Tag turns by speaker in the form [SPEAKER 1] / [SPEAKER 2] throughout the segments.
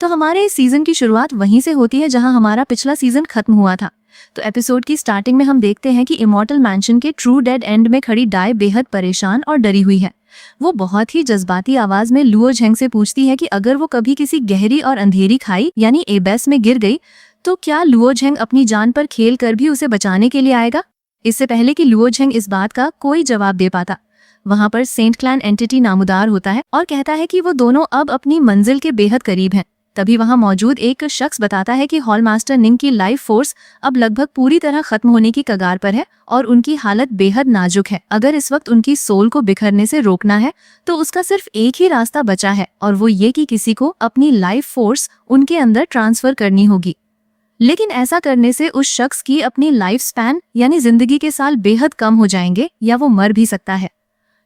[SPEAKER 1] तो हमारे इस सीजन की शुरुआत वहीं से होती है जहां हमारा पिछला सीजन खत्म हुआ था। तो एपिसोड की स्टार्टिंग में हम देखते हैं कि इमॉर्टल मैंशन के ट्रू डेड एंड में खड़ी डाई बेहद परेशान और डरी हुई है। वो बहुत ही जज्बाती आवाज में लुओ झेंग से पूछती है कि अगर वो कभी किसी गहरी और अंधेरी खाई यानी एबेस में गिर गई तो क्या लुओ झेंग अपनी जान पर खेल कर भी उसे बचाने के लिए आएगा। इससे पहले कि लुओ झेंग इस बात का कोई जवाब दे पाता, वहां पर सेंट क्लैन एंटिटी नामुदार होता है और कहता है कि वो दोनों अब अपनी मंजिल के बेहद करीब हैं। तभी वहां मौजूद एक शख्स बताता है कि हॉल मास्टर निंग की लाइफ फोर्स अब लगभग पूरी तरह खत्म होने की कगार पर है और उनकी हालत बेहद नाजुक है। अगर इस वक्त उनकी सोल को बिखरने से रोकना है तो उसका सिर्फ एक ही रास्ता बचा है और वो ये कि किसी को अपनी लाइफ फोर्स उनके अंदर ट्रांसफर करनी होगी। लेकिन ऐसा करने से उस शख्स की अपनी लाइफ स्पैन यानी जिंदगी के साल बेहद कम हो जाएंगे या वो मर भी सकता है।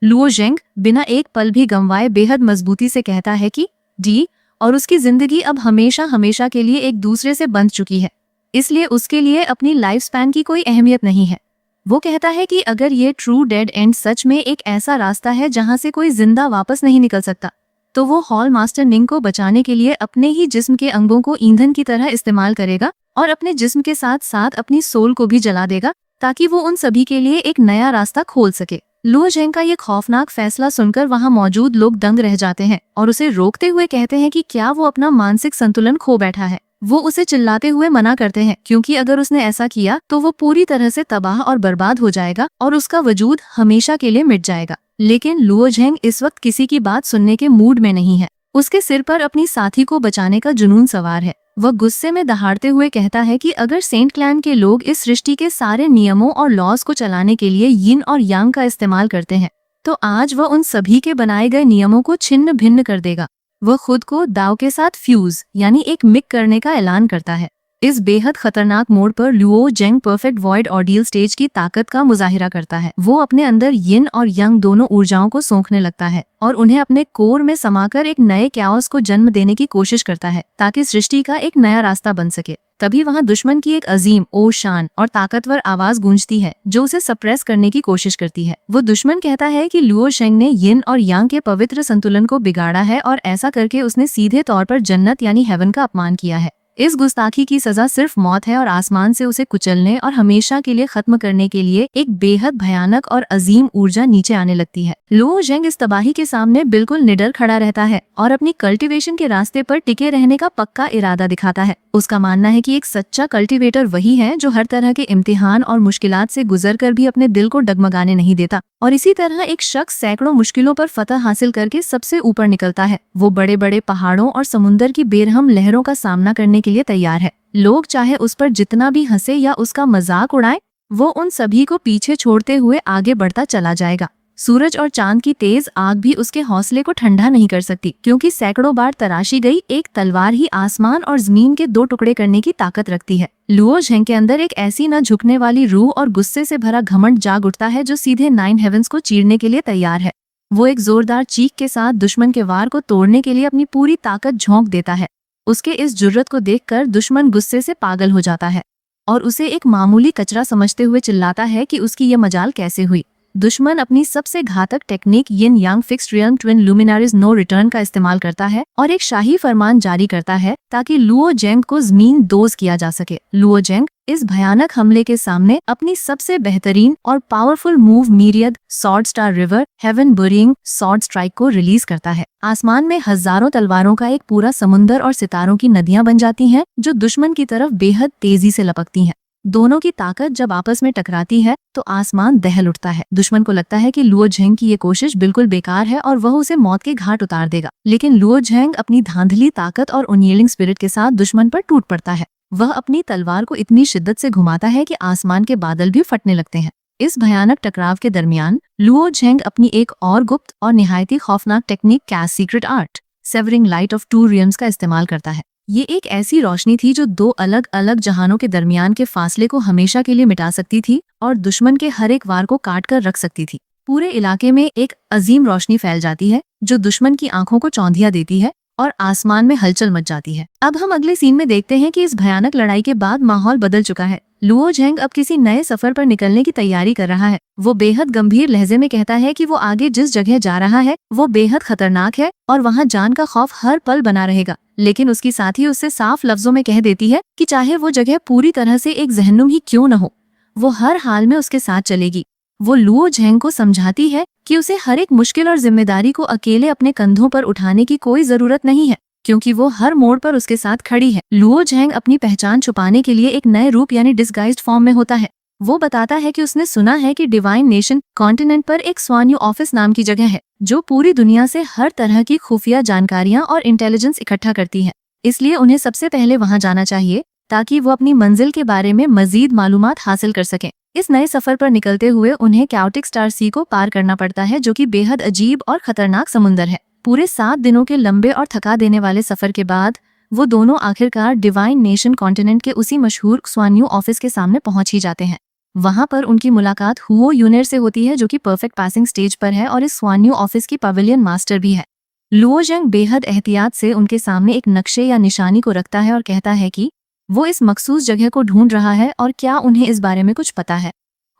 [SPEAKER 1] लुओ झेंग बिना एक पल भी गंवाए बेहद मजबूती से कहता है कि डी और उसकी जिंदगी अब हमेशा हमेशा के लिए एक दूसरे से बंध चुकी है, इसलिए उसके लिए अपनी लाइफ स्पैन की कोई अहमियत नहीं है। वो कहता है कि अगर ये ट्रू डेड एंड सच में एक ऐसा रास्ता है जहां से कोई जिंदा वापस नहीं निकल सकता, तो वो हॉल मास्टर निंग को बचाने के लिए अपने ही जिस्म के अंगों को ईंधन की तरह इस्तेमाल करेगा और अपने जिस्म के साथ साथ अपनी सोल को भी जला देगा ताकि वो उन सभी के लिए एक नया रास्ता खोल सके। लुओ झेंग का ये खौफनाक फैसला सुनकर वहां मौजूद लोग दंग रह जाते हैं और उसे रोकते हुए कहते हैं कि क्या वो अपना मानसिक संतुलन खो बैठा है। वो उसे चिल्लाते हुए मना करते हैं क्योंकि अगर उसने ऐसा किया तो वो पूरी तरह से तबाह और बर्बाद हो जाएगा और उसका वजूद हमेशा के लिए मिट जाएगा। लेकिन लुओ झेंग इस वक्त किसी की बात सुनने के मूड में नहीं है। उसके सिर पर अपनी साथी को बचाने का जुनून सवार है। वह गुस्से में दहाड़ते हुए कहता है कि अगर सेंट क्लैन के लोग इस सृष्टि के सारे नियमों और लॉज को चलाने के लिए यिन और यांग का इस्तेमाल करते हैं तो आज वह उन सभी के बनाए गए नियमों को छिन्न भिन्न कर देगा। वह खुद को दाव के साथ फ्यूज यानी एक मिक करने का ऐलान करता है। इस बेहद खतरनाक मोड़ पर Luo Zheng perfect void ordeal stage की ताकत का मुजाहिरा करता है। वो अपने अंदर यिन और यांग दोनों ऊर्जाओं को सोखने लगता है और उन्हें अपने कोर में समाकर एक नए कैओस को जन्म देने की कोशिश करता है ताकि सृष्टि का एक नया रास्ता बन सके। तभी वहां दुश्मन की एक अजीम ओ शान और ताकतवर आवाज गूंजती है जो उसे सप्रेस करने की कोशिश करती है। वो दुश्मन कहता है कि लुओ झेंग ने यिन और यांग के पवित्र संतुलन को बिगाड़ा है और ऐसा करके उसने सीधे तौर पर जन्नत यानी हेवन का अपमान किया है। इस गुस्ताखी की सजा सिर्फ मौत है और आसमान से उसे कुचलने और हमेशा के लिए खत्म करने के लिए एक बेहद भयानक और अजीम ऊर्जा नीचे आने लगती है। लुओ झेंग इस तबाही के सामने बिल्कुल निडर खड़ा रहता है और अपनी कल्टीवेशन के रास्ते पर टिके रहने का पक्का इरादा दिखाता है। उसका मानना है कि एक सच्चा कल्टीवेटर वही है जो हर तरह के इम्तिहान और मुश्किलात से गुजर कर भी अपने दिल को डगमगाने नहीं देता और इसी तरह एक शख्स सैकड़ों मुश्किलों पर फतह हासिल करके सबसे ऊपर निकलता है। वो बड़े बड़े पहाड़ों और समुंदर की बेरहम लहरों का सामना करने के लिए तैयार है। लोग चाहे उस पर जितना भी हंसे या उसका मजाक उड़ाए, वो उन सभी को पीछे छोड़ते हुए आगे बढ़ता चला जाएगा। सूरज और चांद की तेज आग भी उसके हौसले को ठंडा नहीं कर सकती क्योंकि सैकड़ों बार तराशी गई एक तलवार ही आसमान और जमीन के दो टुकड़े करने की ताकत रखती है। लुओ झेंग के अंदर एक ऐसी न झुकने वाली रूह और गुस्से से भरा घमंड जाग उठता है जो सीधे 9 हेवंस को चीरने के लिए तैयार है। वो एक जोरदार चीख के साथ दुश्मन के वार को तोड़ने के लिए अपनी पूरी ताकत झोंक देता है। उसके इस जुर्रत को देखकर दुश्मन गुस्से से पागल हो जाता है और उसे एक मामूली कचरा समझते हुए चिल्लाता है कि उसकी ये मजाल कैसे हुई। दुश्मन अपनी सबसे घातक technique yin yang fixed realm twin luminaries no return का इस्तेमाल करता है और एक शाही फरमान जारी करता है ताकि लुओ झेंग को जमीन दोज किया जा सके। लुओ झेंग इस भयानक हमले के सामने अपनी सबसे बेहतरीन और powerful move myriad sword star river heaven burying sword strike को रिलीज करता है। आसमान में हजारों तलवारों का एक पूरा समुंदर और सितारों की नदियां बन जाती हैं जो दुश्मन की तरफ बेहद तेजी से लपकती हैं। दोनों की ताकत जब आपस में टकराती है तो आसमान दहल उठता है। दुश्मन को लगता है कि लुओ झेंग की ये कोशिश बिल्कुल बेकार है और वह उसे मौत के घाट उतार देगा, लेकिन लुओ झेंग अपनी धांधली ताकत और उन्यलिंग स्पिरिट के साथ दुश्मन पर टूट पड़ता है। वह अपनी तलवार को इतनी शिद्दत से घुमाता है कि आसमान के बादल भी फटने लगते हैं। इस भयानक टकराव के दरमियान लुओ झेंग अपनी एक और गुप्त और निहायती खौफनाक टेक्निक कैस secret art severing light of 2 realms का इस्तेमाल करता है। ये एक ऐसी रोशनी थी जो 2 अलग अलग जहानों के दरमियान के फासले को हमेशा के लिए मिटा सकती थी और दुश्मन के हर एक वार को काट कर रख सकती थी। पूरे इलाके में एक अजीम रोशनी फैल जाती है जो दुश्मन की आंखों को चौंधिया देती है और आसमान में हलचल मच जाती है। अब हम अगले सीन में देखते हैं कि इस भयानक लड़ाई के बाद माहौल बदल चुका है। लुओ झेंग अब किसी नए सफर पर निकलने की तैयारी कर रहा है। वो बेहद गंभीर लहजे में कहता है कि वो आगे जिस जगह जा रहा है वो बेहद खतरनाक है और वहाँ जान का खौफ हर पल बना रहेगा। लेकिन उसकी साथी उससे साफ लफ्जों में कह देती है कि चाहे वो जगह पूरी तरह से एक जहन्नुम ही क्यों न हो, वो हर हाल में उसके साथ चलेगी। वो लुओ झेंग को समझाती है कि उसे हर एक मुश्किल और जिम्मेदारी को अकेले अपने कंधों पर उठाने की कोई जरूरत नहीं है, क्योंकि वो हर मोड़ पर उसके साथ खड़ी है। लुओ झेंग अपनी पहचान छुपाने के लिए एक नए रूप यानी डिस्गाइज्ड फॉर्म में होता है। वो बताता है कि उसने सुना है कि डिवाइन नेशन कॉन्टिनेंट पर एक स्वान्यू ऑफिस नाम की जगह है जो पूरी दुनिया से हर तरह की खुफिया जानकारियां और इंटेलिजेंस इकट्ठा करती है। इसलिए उन्हें सबसे पहले वहां जाना चाहिए ताकि वो अपनी मंजिल के बारे में मजीद मालूमात हासिल कर सकें। इस नए सफर पर निकलते हुए उन्हें कैओटिक स्टार सी को पार करना पड़ता है, जो कि बेहद अजीब और खतरनाक समुंदर है। पूरे 7 दिनों के लंबे और थका देने वाले सफर के बाद वो दोनों आखिरकार डिवाइन नेशन कॉन्टिनेंट के उसी मशहूर स्वान्यू ऑफिस के सामने पहुंच ही जाते हैं। वहां पर उनकी मुलाकात हुओ यूनर से होती है, जो कि परफेक्ट पासिंग स्टेज पर है और इस स्वान्यू ऑफिस की पवेलियन मास्टर भी है। लुओ झेंग बेहद एहतियात से उनके सामने एक नक्शे या निशानी को रखता है और कहता है कि वो इस मखसूस जगह को ढूंढ रहा है और क्या उन्हें इस बारे में कुछ पता है।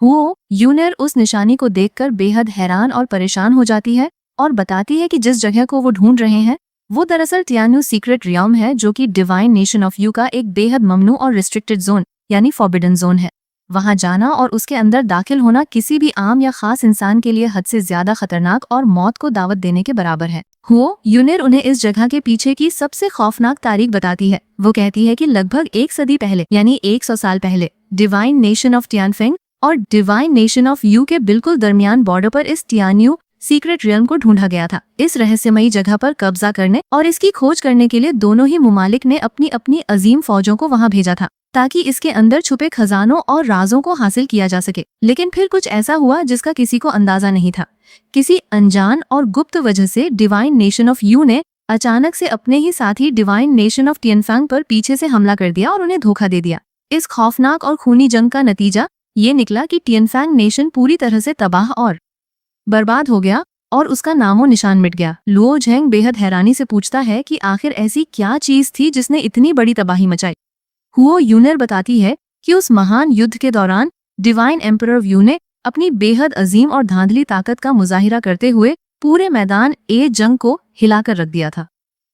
[SPEAKER 1] हुओ यूनर उस निशानी को देखकर बेहद हैरान और परेशान हो जाती है और बताती है कि जिस जगह को वो ढूंढ रहे हैं वो दरअसल टियान्यू सीक्रेट रियल्म है, जो कि डिवाइन नेशन ऑफ यू का एक बेहद ममनू और रिस्ट्रिक्टेड जोन यानी फॉरबिडन जोन है। वहां जाना और उसके अंदर दाखिल होना किसी भी आम या खास इंसान के लिए हद से ज्यादा खतरनाक और मौत को दावत देने के बराबर है। हुओ यूनर उन्हें इस जगह के पीछे की सबसे खौफनाक तारीख बताती है। वो कहती है कि लगभग 1 सदी पहले यानी 100 साल पहले डिवाइन नेशन ऑफ टियानफेंग और डिवाइन नेशन ऑफ यू के बिल्कुल दरमियान बॉर्डर पर इस टियान्यू सीक्रेट रियल्म को ढूंढा गया था। इस रहस्यमयी जगह पर कब्जा करने और इसकी खोज करने के लिए दोनों ही मुमालिक ने अपनी अपनी अजीम फौजों को वहां भेजा था ताकि इसके अंदर छुपे खजानों और राजों को हासिल किया जा सके। लेकिन फिर कुछ ऐसा हुआ जिसका किसी को अंदाजा नहीं था। किसी अनजान और गुप्त वजह से डिवाइन नेशन ऑफ यू ने अचानक से अपने ही साथी डिवाइन नेशन ऑफ टियनफेंग पर पीछे से हमला कर दिया और उन्हें धोखा दे दिया। इस खौफनाक और खूनी जंग का नतीजा ये निकला कि टियनफेंग नेशन पूरी तरह से तबाह और बर्बाद हो गया और उसका नामो निशान मिट गया। लुओ झेंग बेहद हैरानी से पूछता है कि आखिर ऐसी क्या चीज थी जिसने इतनी बड़ी तबाही मचाई। हुओ यूनर बताती है कि उस महान युद्ध के दौरान डिवाइन एम्परर यू ने अपनी बेहद अजीम और धांधली ताकत का मुजाहिरा करते हुए पूरे मैदान ए जंग को हिलाकर रख दिया था।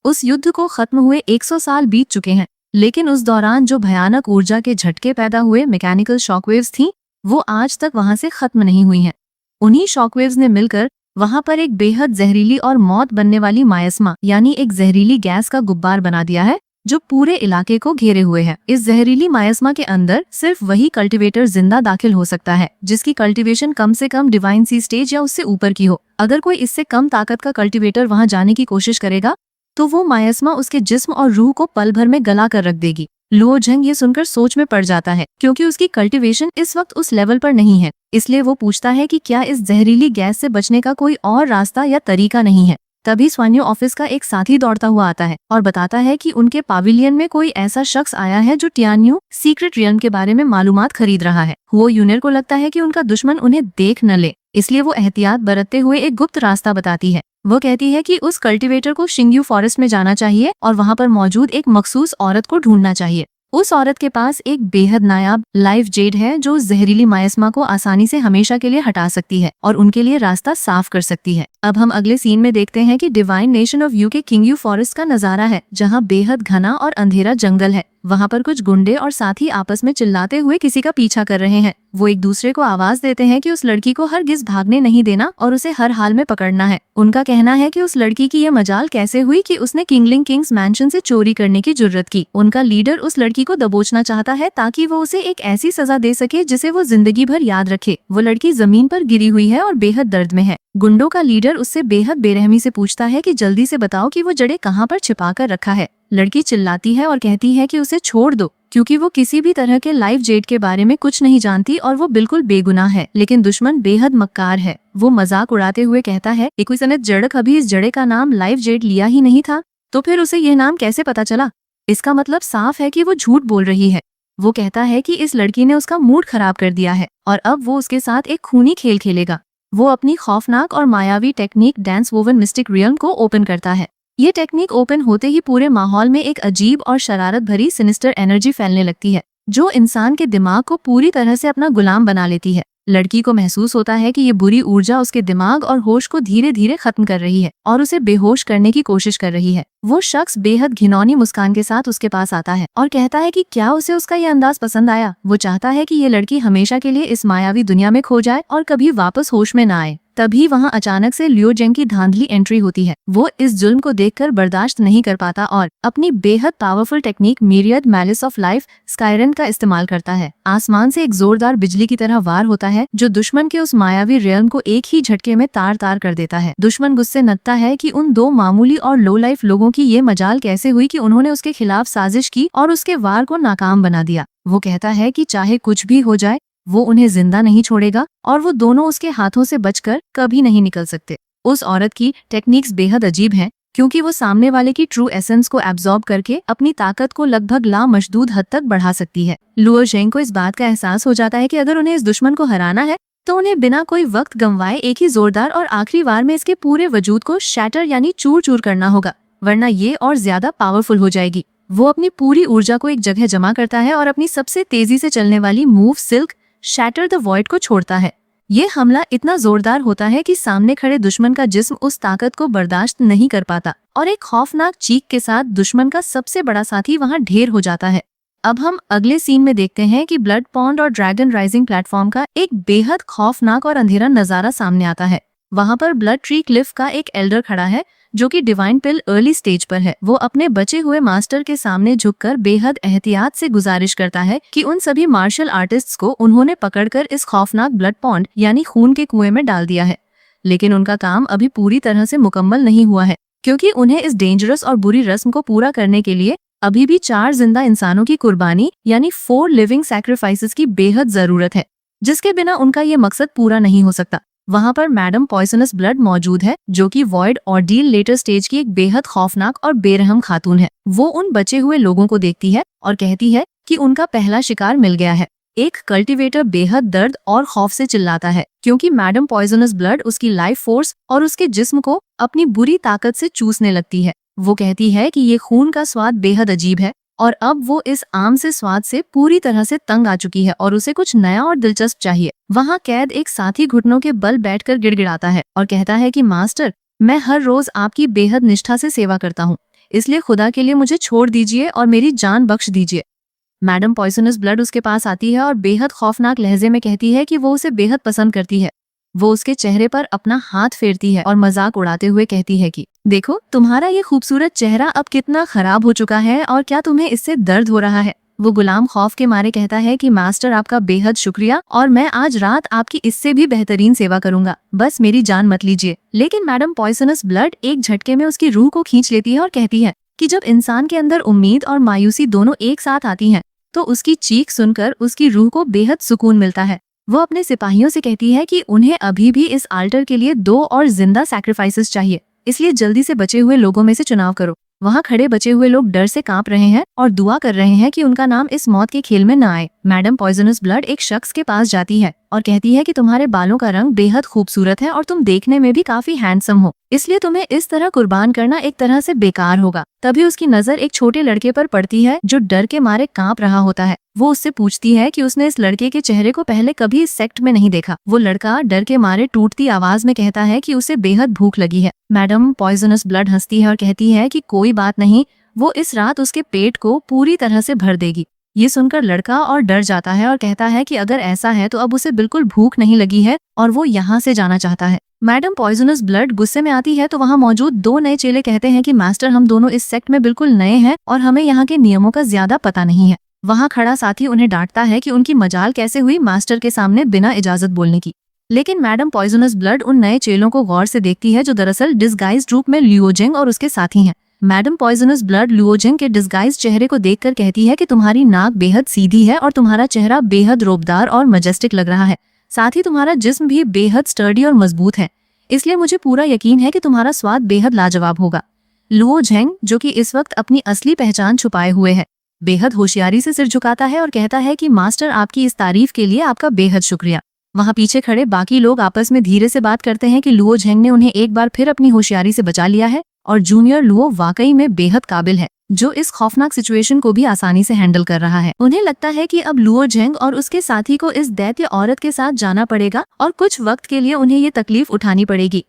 [SPEAKER 1] उस युद्ध को खत्म हुए 100 साल बीत चुके हैं, लेकिन उस दौरान जो भयानक ऊर्जा के झटके पैदा हुए मैकेनिकल शॉकवेव्स थीं, वो आज तक वहां से खत्म नहीं हुई हैं। उन्हीं शॉकवेव्स ने मिलकर वहां पर एक बेहद जहरीली और मौत बनने वाली मायस्मा यानी एक जहरीली गैस का गुब्बार बना दिया है जो पूरे इलाके को घेरे हुए है। इस जहरीली मायस्मा के अंदर सिर्फ वही कल्टीवेटर जिंदा दाखिल हो सकता है जिसकी कल्टीवेशन कम से कम डिवाइन सी स्टेज या उससे ऊपर की हो। अगर कोई इससे कम ताकत का कल्टीवेटर वहां जाने की कोशिश करेगा तो वो मायस्मा उसके जिस्म और रूह को पल भर में गला कर रख देगी। लुओ झेंग ये सुनकर सोच में पड़ जाता है क्योंकि उसकी कल्टीवेशन इस वक्त उस लेवल पर नहीं है। इसलिए वो पूछता है कि क्या इस जहरीली गैस से बचने का कोई और रास्ता या तरीका नहीं है। तभी स्वान्यू ऑफिस का एक साथी दौड़ता हुआ आता है और बताता है कि उनके पाविलियन में कोई ऐसा शख्स आया है जो टियान्यू सीक्रेट रियल्म के बारे में मालूमात खरीद रहा है। वो यूनर को लगता है कि उनका दुश्मन उन्हें देख न ले, इसलिए वो एहतियात बरतते हुए एक गुप्त रास्ता बताती है। वो कहती है कि उस कल्टीवेटर को शिंगयू फॉरेस्ट में जाना चाहिए और वहां पर मौजूद एक मखसूस औरत को ढूंढना चाहिए। उस औरत के पास एक बेहद नायाब लाइफ जेड है जो जहरीली मायस्मा को आसानी से हमेशा के लिए हटा सकती है और उनके लिए रास्ता साफ कर सकती है। अब हम अगले सीन में देखते हैं कि डिवाइन नेशन ऑफ यू के किंगयू फॉरेस्ट का नजारा है जहां बेहद घना और अंधेरा जंगल है। वहां पर कुछ गुंडे और साथी आपस में चिल्लाते हुए किसी का पीछा कर रहे हैं। वो एक दूसरे को आवाज देते हैं कि उस लड़की को हरगिज भागने नहीं देना और उसे हर हाल में पकड़ना है। उनका कहना है कि उस लड़की की ये मजाल कैसे हुई कि उसने किंगलिंग किंग्स मैंशन से चोरी करने की जुर्रत की। उनका लीडर उस लड़की को दबोचना चाहता है ताकि वो उसे एक ऐसी सजा दे सके जिसे वो जिंदगी भर याद रखे। वो लड़की जमीन पर गिरी हुई है और बेहद दर्द में है। गुंडों का लीडर उससे बेहद बेरहमी से पूछता है कि जल्दी से बताओ कि वो जड़ें कहाँ पर छिपा कर रखा है। लड़की चिल्लाती है और कहती है कि उसे छोड़ दो क्योंकि वो किसी भी तरह के लाइफ जेड के बारे में कुछ नहीं जानती और वो बिल्कुल बेगुनाह है। लेकिन दुश्मन बेहद मक्कार है। वो मजाक उड़ाते हुए कहता है कि कोई सनत जड़ कभी इस जड़े का नाम लाइफ जेड लिया ही नहीं था, तो फिर उसे यह नाम कैसे पता चला? इसका मतलब साफ है कि वो झूठ बोल रही है। वो कहता है कि इस लड़की ने उसका मूड खराब कर दिया है और अब वो उसके साथ एक खूनी खेल खेलेगा। वो अपनी खौफनाक और मायावी technique dance woven mistake realm को ओपन करता है। ये टेक्निक ओपन होते ही पूरे माहौल में एक अजीब और शरारत भरी सिनिस्टर एनर्जी फैलने लगती है जो इंसान के दिमाग को पूरी तरह से अपना गुलाम बना लेती है। लड़की को महसूस होता है कि ये बुरी ऊर्जा उसके दिमाग और होश को धीरे धीरे खत्म कर रही है और उसे बेहोश करने की कोशिश कर रही है। वो शख्स बेहद घिनौनी मुस्कान के साथ उसके पास आता है और कहता है कि क्या उसे उसका ये अंदाज पसंद आया। वो चाहता है कि ये लड़की हमेशा के लिए इस मायावी दुनिया में खो जाए और कभी वापस होश में न आए। तभी वहाँ अचानक से लियो जेंग की धांधली एंट्री होती है। वो इस जुल्म को देखकर बर्दाश्त नहीं कर पाता और अपनी बेहद powerful technique myriad malice of life skyrun का इस्तेमाल करता है। आसमान से एक जोरदार बिजली की तरह वार होता है जो दुश्मन के उस मायावी रियल्म को एक ही झटके में तार तार कर देता है। दुश्मन गुस्से नत्ता है कि उन दो मामूली और लो लाइफ लोगों की ये मजाल कैसे हुई कि उन्होंने उसके खिलाफ साजिश की और उसके वार को नाकाम बना दिया। वो कहता है कि चाहे कुछ भी हो जाए वो उन्हें जिंदा नहीं छोड़ेगा और वो दोनों उसके हाथों से बचकर कभी नहीं निकल सकते। उस औरत की टेक्निक्स बेहद अजीब हैं क्योंकि वो सामने वाले की ट्रू एसेंस को एब्जॉर्ब करके अपनी ताकत को लगभग लामशदूद हद तक बढ़ा सकती है। लुओ जेंग को इस बात का एहसास हो जाता है कि अगर उन्हें इस दुश्मन को हराना है तो उन्हें बिना कोई वक्त गंवाए एक ही जोरदार और आखिरी वार में इसके पूरे वजूद को शैटर यानी चूर चूर करना होगा, वरना ये और ज्यादा पावरफुल हो जाएगी। वो अपनी पूरी ऊर्जा को एक जगह जमा करता है और अपनी सबसे तेजी से चलने वाली move silk shatter the void को छोड़ता है। ये हमला इतना जोरदार होता है कि सामने खड़े दुश्मन का जिस्म उस ताकत को बर्दाश्त नहीं कर पाता और एक खौफनाक चीख के साथ दुश्मन का सबसे बड़ा साथी वहां ढेर हो जाता है। अब हम अगले सीन में देखते हैं कि ब्लड पॉन्ड और ड्रैगन राइजिंग प्लेटफॉर्म का एक बेहद खौफनाक और अंधेरा नजारा सामने आता है। वहां पर ब्लड ट्री क्लिफ का एक एल्डर खड़ा है जो कि डिवाइन पिल अर्ली स्टेज पर है। वो अपने बचे हुए मास्टर के सामने झुककर बेहद एहतियात से गुजारिश करता है कि उन सभी मार्शल आर्टिस्ट्स को उन्होंने पकड़कर इस खौफनाक ब्लड पॉन्ड यानी खून के कुएं में डाल दिया है, लेकिन उनका काम अभी पूरी तरह से मुकम्मल नहीं हुआ है क्योंकि उन्हें इस डेंजरस और बुरी रस्म को पूरा करने के लिए अभी भी 4 जिंदा इंसानों की कुर्बानी यानी 4 लिविंग सैक्रिफाइसेस की बेहद जरूरत है, जिसके बिना उनका ये मकसद पूरा नहीं हो सकता। वहाँ पर मैडम पॉइजनस ब्लड मौजूद है जो कि वॉइड ऑर्डील लेटर स्टेज की एक बेहद खौफनाक और बेरहम खातून है। वो उन बचे हुए लोगों को देखती है और कहती है कि उनका पहला शिकार मिल गया है। एक कल्टीवेटर बेहद दर्द और खौफ से चिल्लाता है क्योंकि मैडम पॉइजनस ब्लड उसकी लाइफ फोर्स और उसके जिस्म को अपनी बुरी ताकत से चूसने लगती है। वो कहती है कि ये खून का स्वाद बेहद अजीब है और अब वो इस आम से स्वाद से पूरी तरह से तंग आ चुकी है और उसे कुछ नया और दिलचस्प चाहिए। वहाँ कैद एक साथी घुटनों के बल बैठकर गिड़गिड़ाता है और कहता है कि मास्टर, मैं हर रोज आपकी बेहद निष्ठा से सेवा करता हूँ, इसलिए खुदा के लिए मुझे छोड़ दीजिए और मेरी जान बख्श दीजिए। मैडम पॉइजनस ब्लड उसके पास आती है और बेहद खौफनाक लहजे में कहती है कि वो उसे बेहद पसंद करती है। वो उसके चेहरे पर अपना हाथ फेरती है और मजाक उड़ाते हुए कहती है कि देखो, तुम्हारा ये खूबसूरत चेहरा अब कितना खराब हो चुका है और क्या तुम्हें इससे दर्द हो रहा है। वो गुलाम खौफ के मारे कहता है कि मास्टर, आपका बेहद शुक्रिया और मैं आज रात आपकी इससे भी बेहतरीन सेवा करूंगा, बस मेरी जान मत लीजिए। लेकिन मैडम पॉइजनस ब्लड एक झटके में उसकी रूह को खींच लेती है और कहती है कि जब इंसान के अंदर उम्मीद और मायूसी दोनों एक साथ आती हैं तो उसकी चीख सुनकर उसकी रूह को बेहद सुकून मिलता है। वो अपने सिपाहियों से कहती है कि उन्हें अभी भी इस आल्टर के लिए 2 और जिंदा सैक्रिफाइसेस चाहिए, इसलिए जल्दी से बचे हुए लोगों में से चुनाव करो। वहाँ खड़े बचे हुए लोग डर से कांप रहे हैं और दुआ कर रहे हैं कि उनका नाम इस मौत के खेल में न आए। मैडम पॉइजनस ब्लड एक शख्स के पास जाती है और कहती है कि तुम्हारे बालों का रंग बेहद खूबसूरत है और तुम देखने में भी काफी हैंडसम हो, इसलिए तुम्हें इस तरह कुर्बान करना एक तरह से बेकार होगा। तभी उसकी नजर एक छोटे लड़के पर पड़ती है जो डर के मारे कांप रहा होता है। वो उससे पूछती है कि उसने इस लड़के के चेहरे को पहले कभी इस सेक्ट में नहीं देखा। वो लड़का डर के मारे टूटती आवाज में कहता है कि उसे बेहद भूख लगी है। मैडम पॉइजनस ब्लड हंसती है और कहती है कि कोई बात नहीं, वो इस रात उसके पेट को पूरी तरह से भर देगी। ये सुनकर लड़का और डर जाता है और कहता है कि अगर ऐसा है तो अब उसे बिल्कुल भूख नहीं लगी है और वो यहाँ से जाना चाहता है। मैडम पॉइजनस ब्लड गुस्से में आती है तो वहाँ मौजूद 2 नए चेले कहते हैं कि मास्टर, हम दोनों इस सेक्ट में बिल्कुल नए हैं और हमें यहाँ के नियमों का ज्यादा पता नहीं है। वहाँ खड़ा साथी उन्हें डांटता है कि उनकी मजाल कैसे हुई मास्टर के सामने बिना इजाजत बोलने की। लेकिन मैडम पॉइजनस ब्लड उन नए चेलों को गौर से देखती है जो दरअसल डिस्गाइज्ड रूप में लियो जेंग और उसके साथी हैं। मैडम पॉइजनस ब्लड लियो जेंग के डिस्गाइज चेहरे को देखकर कहती है कि तुम्हारी नाक बेहद सीधी है और तुम्हारा चेहरा बेहद रोबदार और मजेस्टिक लग रहा है, साथ ही तुम्हारा जिस्म भी बेहद स्टर्डी और मजबूत है, इसलिए मुझे पूरा यकीन है कि तुम्हारा स्वाद बेहद लाजवाब होगा। लियो जेंग, जो कि इस वक्त अपनी असली पहचान छुपाए हुए है, बेहद होशियारी से सिर झुकाता है और कहता है कि मास्टर, आपकी इस तारीफ के लिए आपका बेहद शुक्रिया। वहाँ पीछे खड़े बाकी लोग आपस में धीरे से बात करते हैं कि लियो जेंग ने उन्हें एक बार फिर अपनी होशियारी से बचा लिया है और जूनियर लुओ वाकई में बेहद काबिल है। जो इस खौफनाक सिचुएशन को भी आसानी से हैंडल कर रहा है। उन्हें लगता है कि अब लुओ झेंग और उसके साथी को इस दैत्य औरत के साथ जाना पड़ेगा और कुछ वक्त के लिए उन्हें ये तकलीफ उठानी पड़ेगी।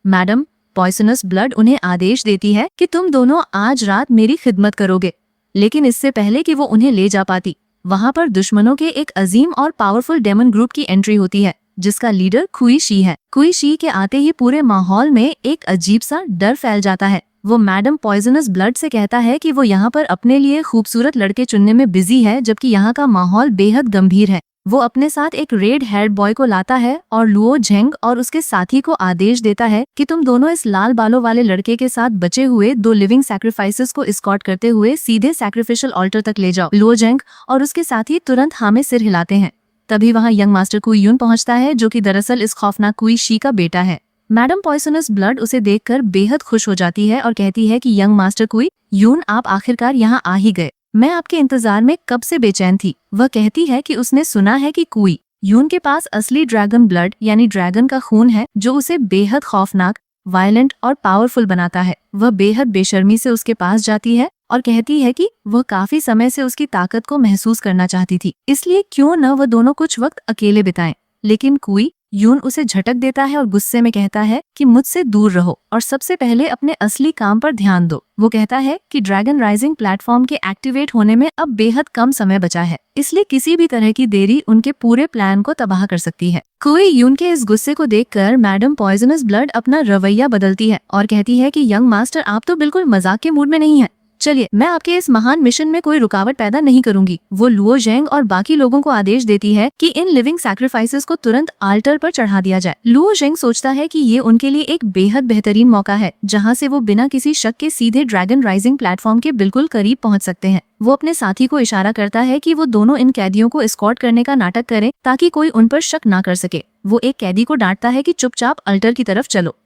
[SPEAKER 1] मैडम पॉइजनस ब्लड उन्हें आदेश देती है कि तुम दोनों आज रात मेरी खिदमत करोगे। लेकिन इससे पहले कि वो उन्हें ले जा पाती, वहाँ पर दुश्मनों के एक अजीम और पावरफुल डेमन ग्रुप की एंट्री होती है, जिसका लीडर कुई शी है। कुई शी के आते ही पूरे माहौल में एक अजीब सा डर फैल जाता है। वो मैडम पॉइजनस ब्लड से कहता है कि वो यहाँ पर अपने लिए खूबसूरत लड़के चुनने में बिजी है, जबकि यहाँ का माहौल बेहद गंभीर है। वो अपने साथ एक रेड हेयर्ड बॉय को लाता है और लुओ झेंग और उसके साथी को आदेश देता है कि तुम दोनों इस लाल बालों वाले लड़के के साथ बचे हुए 2 लिविंग सैक्रिफाइसेस को एस्कॉर्ट करते हुए सीधे सैक्रिफिशियल ऑल्टर तक ले जाओ। लुओ झेंग और उसके साथी तुरंत हाँ में सिर हिलाते हैं। तभी वहाँ यंग मास्टर कुई यून पहुँचता है, जो कि दरअसल इस खौफनाक कुई शी का बेटा है। मैडम पॉइजनस ब्लड उसे देखकर बेहद खुश हो जाती है और कहती है कि यंग मास्टर कुई यून, आप आखिरकार यहाँ आ ही गए। मैं आपके इंतजार में कब से बेचैन थी। वह कहती है कि उसने सुना है कि कुई यून के पास असली ड्रैगन ब्लड यानी ड्रैगन का खून है, जो उसे बेहद खौफनाक, वायलेंट और पावरफुल बनाता है। वह बेहद बेशर्मी से उसके पास जाती है और कहती है कि वह काफी समय से उसकी ताकत को महसूस करना चाहती थी, इसलिए क्यों न वह दोनों कुछ वक्त अकेले बिताएं। लेकिन कुई यून उसे झटक देता है और गुस्से में कहता है कि मुझसे दूर रहो और सबसे पहले अपने असली काम पर ध्यान दो। वो कहता है कि ड्रैगन राइजिंग प्लेटफॉर्म के एक्टिवेट होने में अब बेहद कम समय बचा है, इसलिए किसी भी तरह की देरी उनके पूरे प्लान को तबाह कर सकती है। कुई यून के इस गुस्से को देखकर मैडम पॉइजनस ब्लड अपना रवैया बदलती है और कहती है कि यंग मास्टर, आप तो बिल्कुल मजाक के मूड में नहीं है। चलिए, मैं आपके इस महान मिशन में कोई रुकावट पैदा नहीं करूंगी। वो लुओ झेंग और बाकी लोगों को आदेश देती है कि इन लिविंग सैक्रिफाइसेस को तुरंत आल्टर पर चढ़ा दिया जाए। लुओ झेंग सोचता है कि ये उनके लिए एक बेहद बेहतरीन मौका है, जहां से वो बिना किसी शक के सीधे ड्रैगन राइजिंग प्लेटफॉर्म के बिल्कुल करीब पहुंच सकते हैं। वो अपने साथी को इशारा करता है कि वो दोनों इन कैदियों को एस्कॉर्ट करने का नाटक करें ताकि कोई उन पर शक ना कर सके। वो एक कैदी को डांटता है कि चुपचाप अल्टर की तरफ चलो।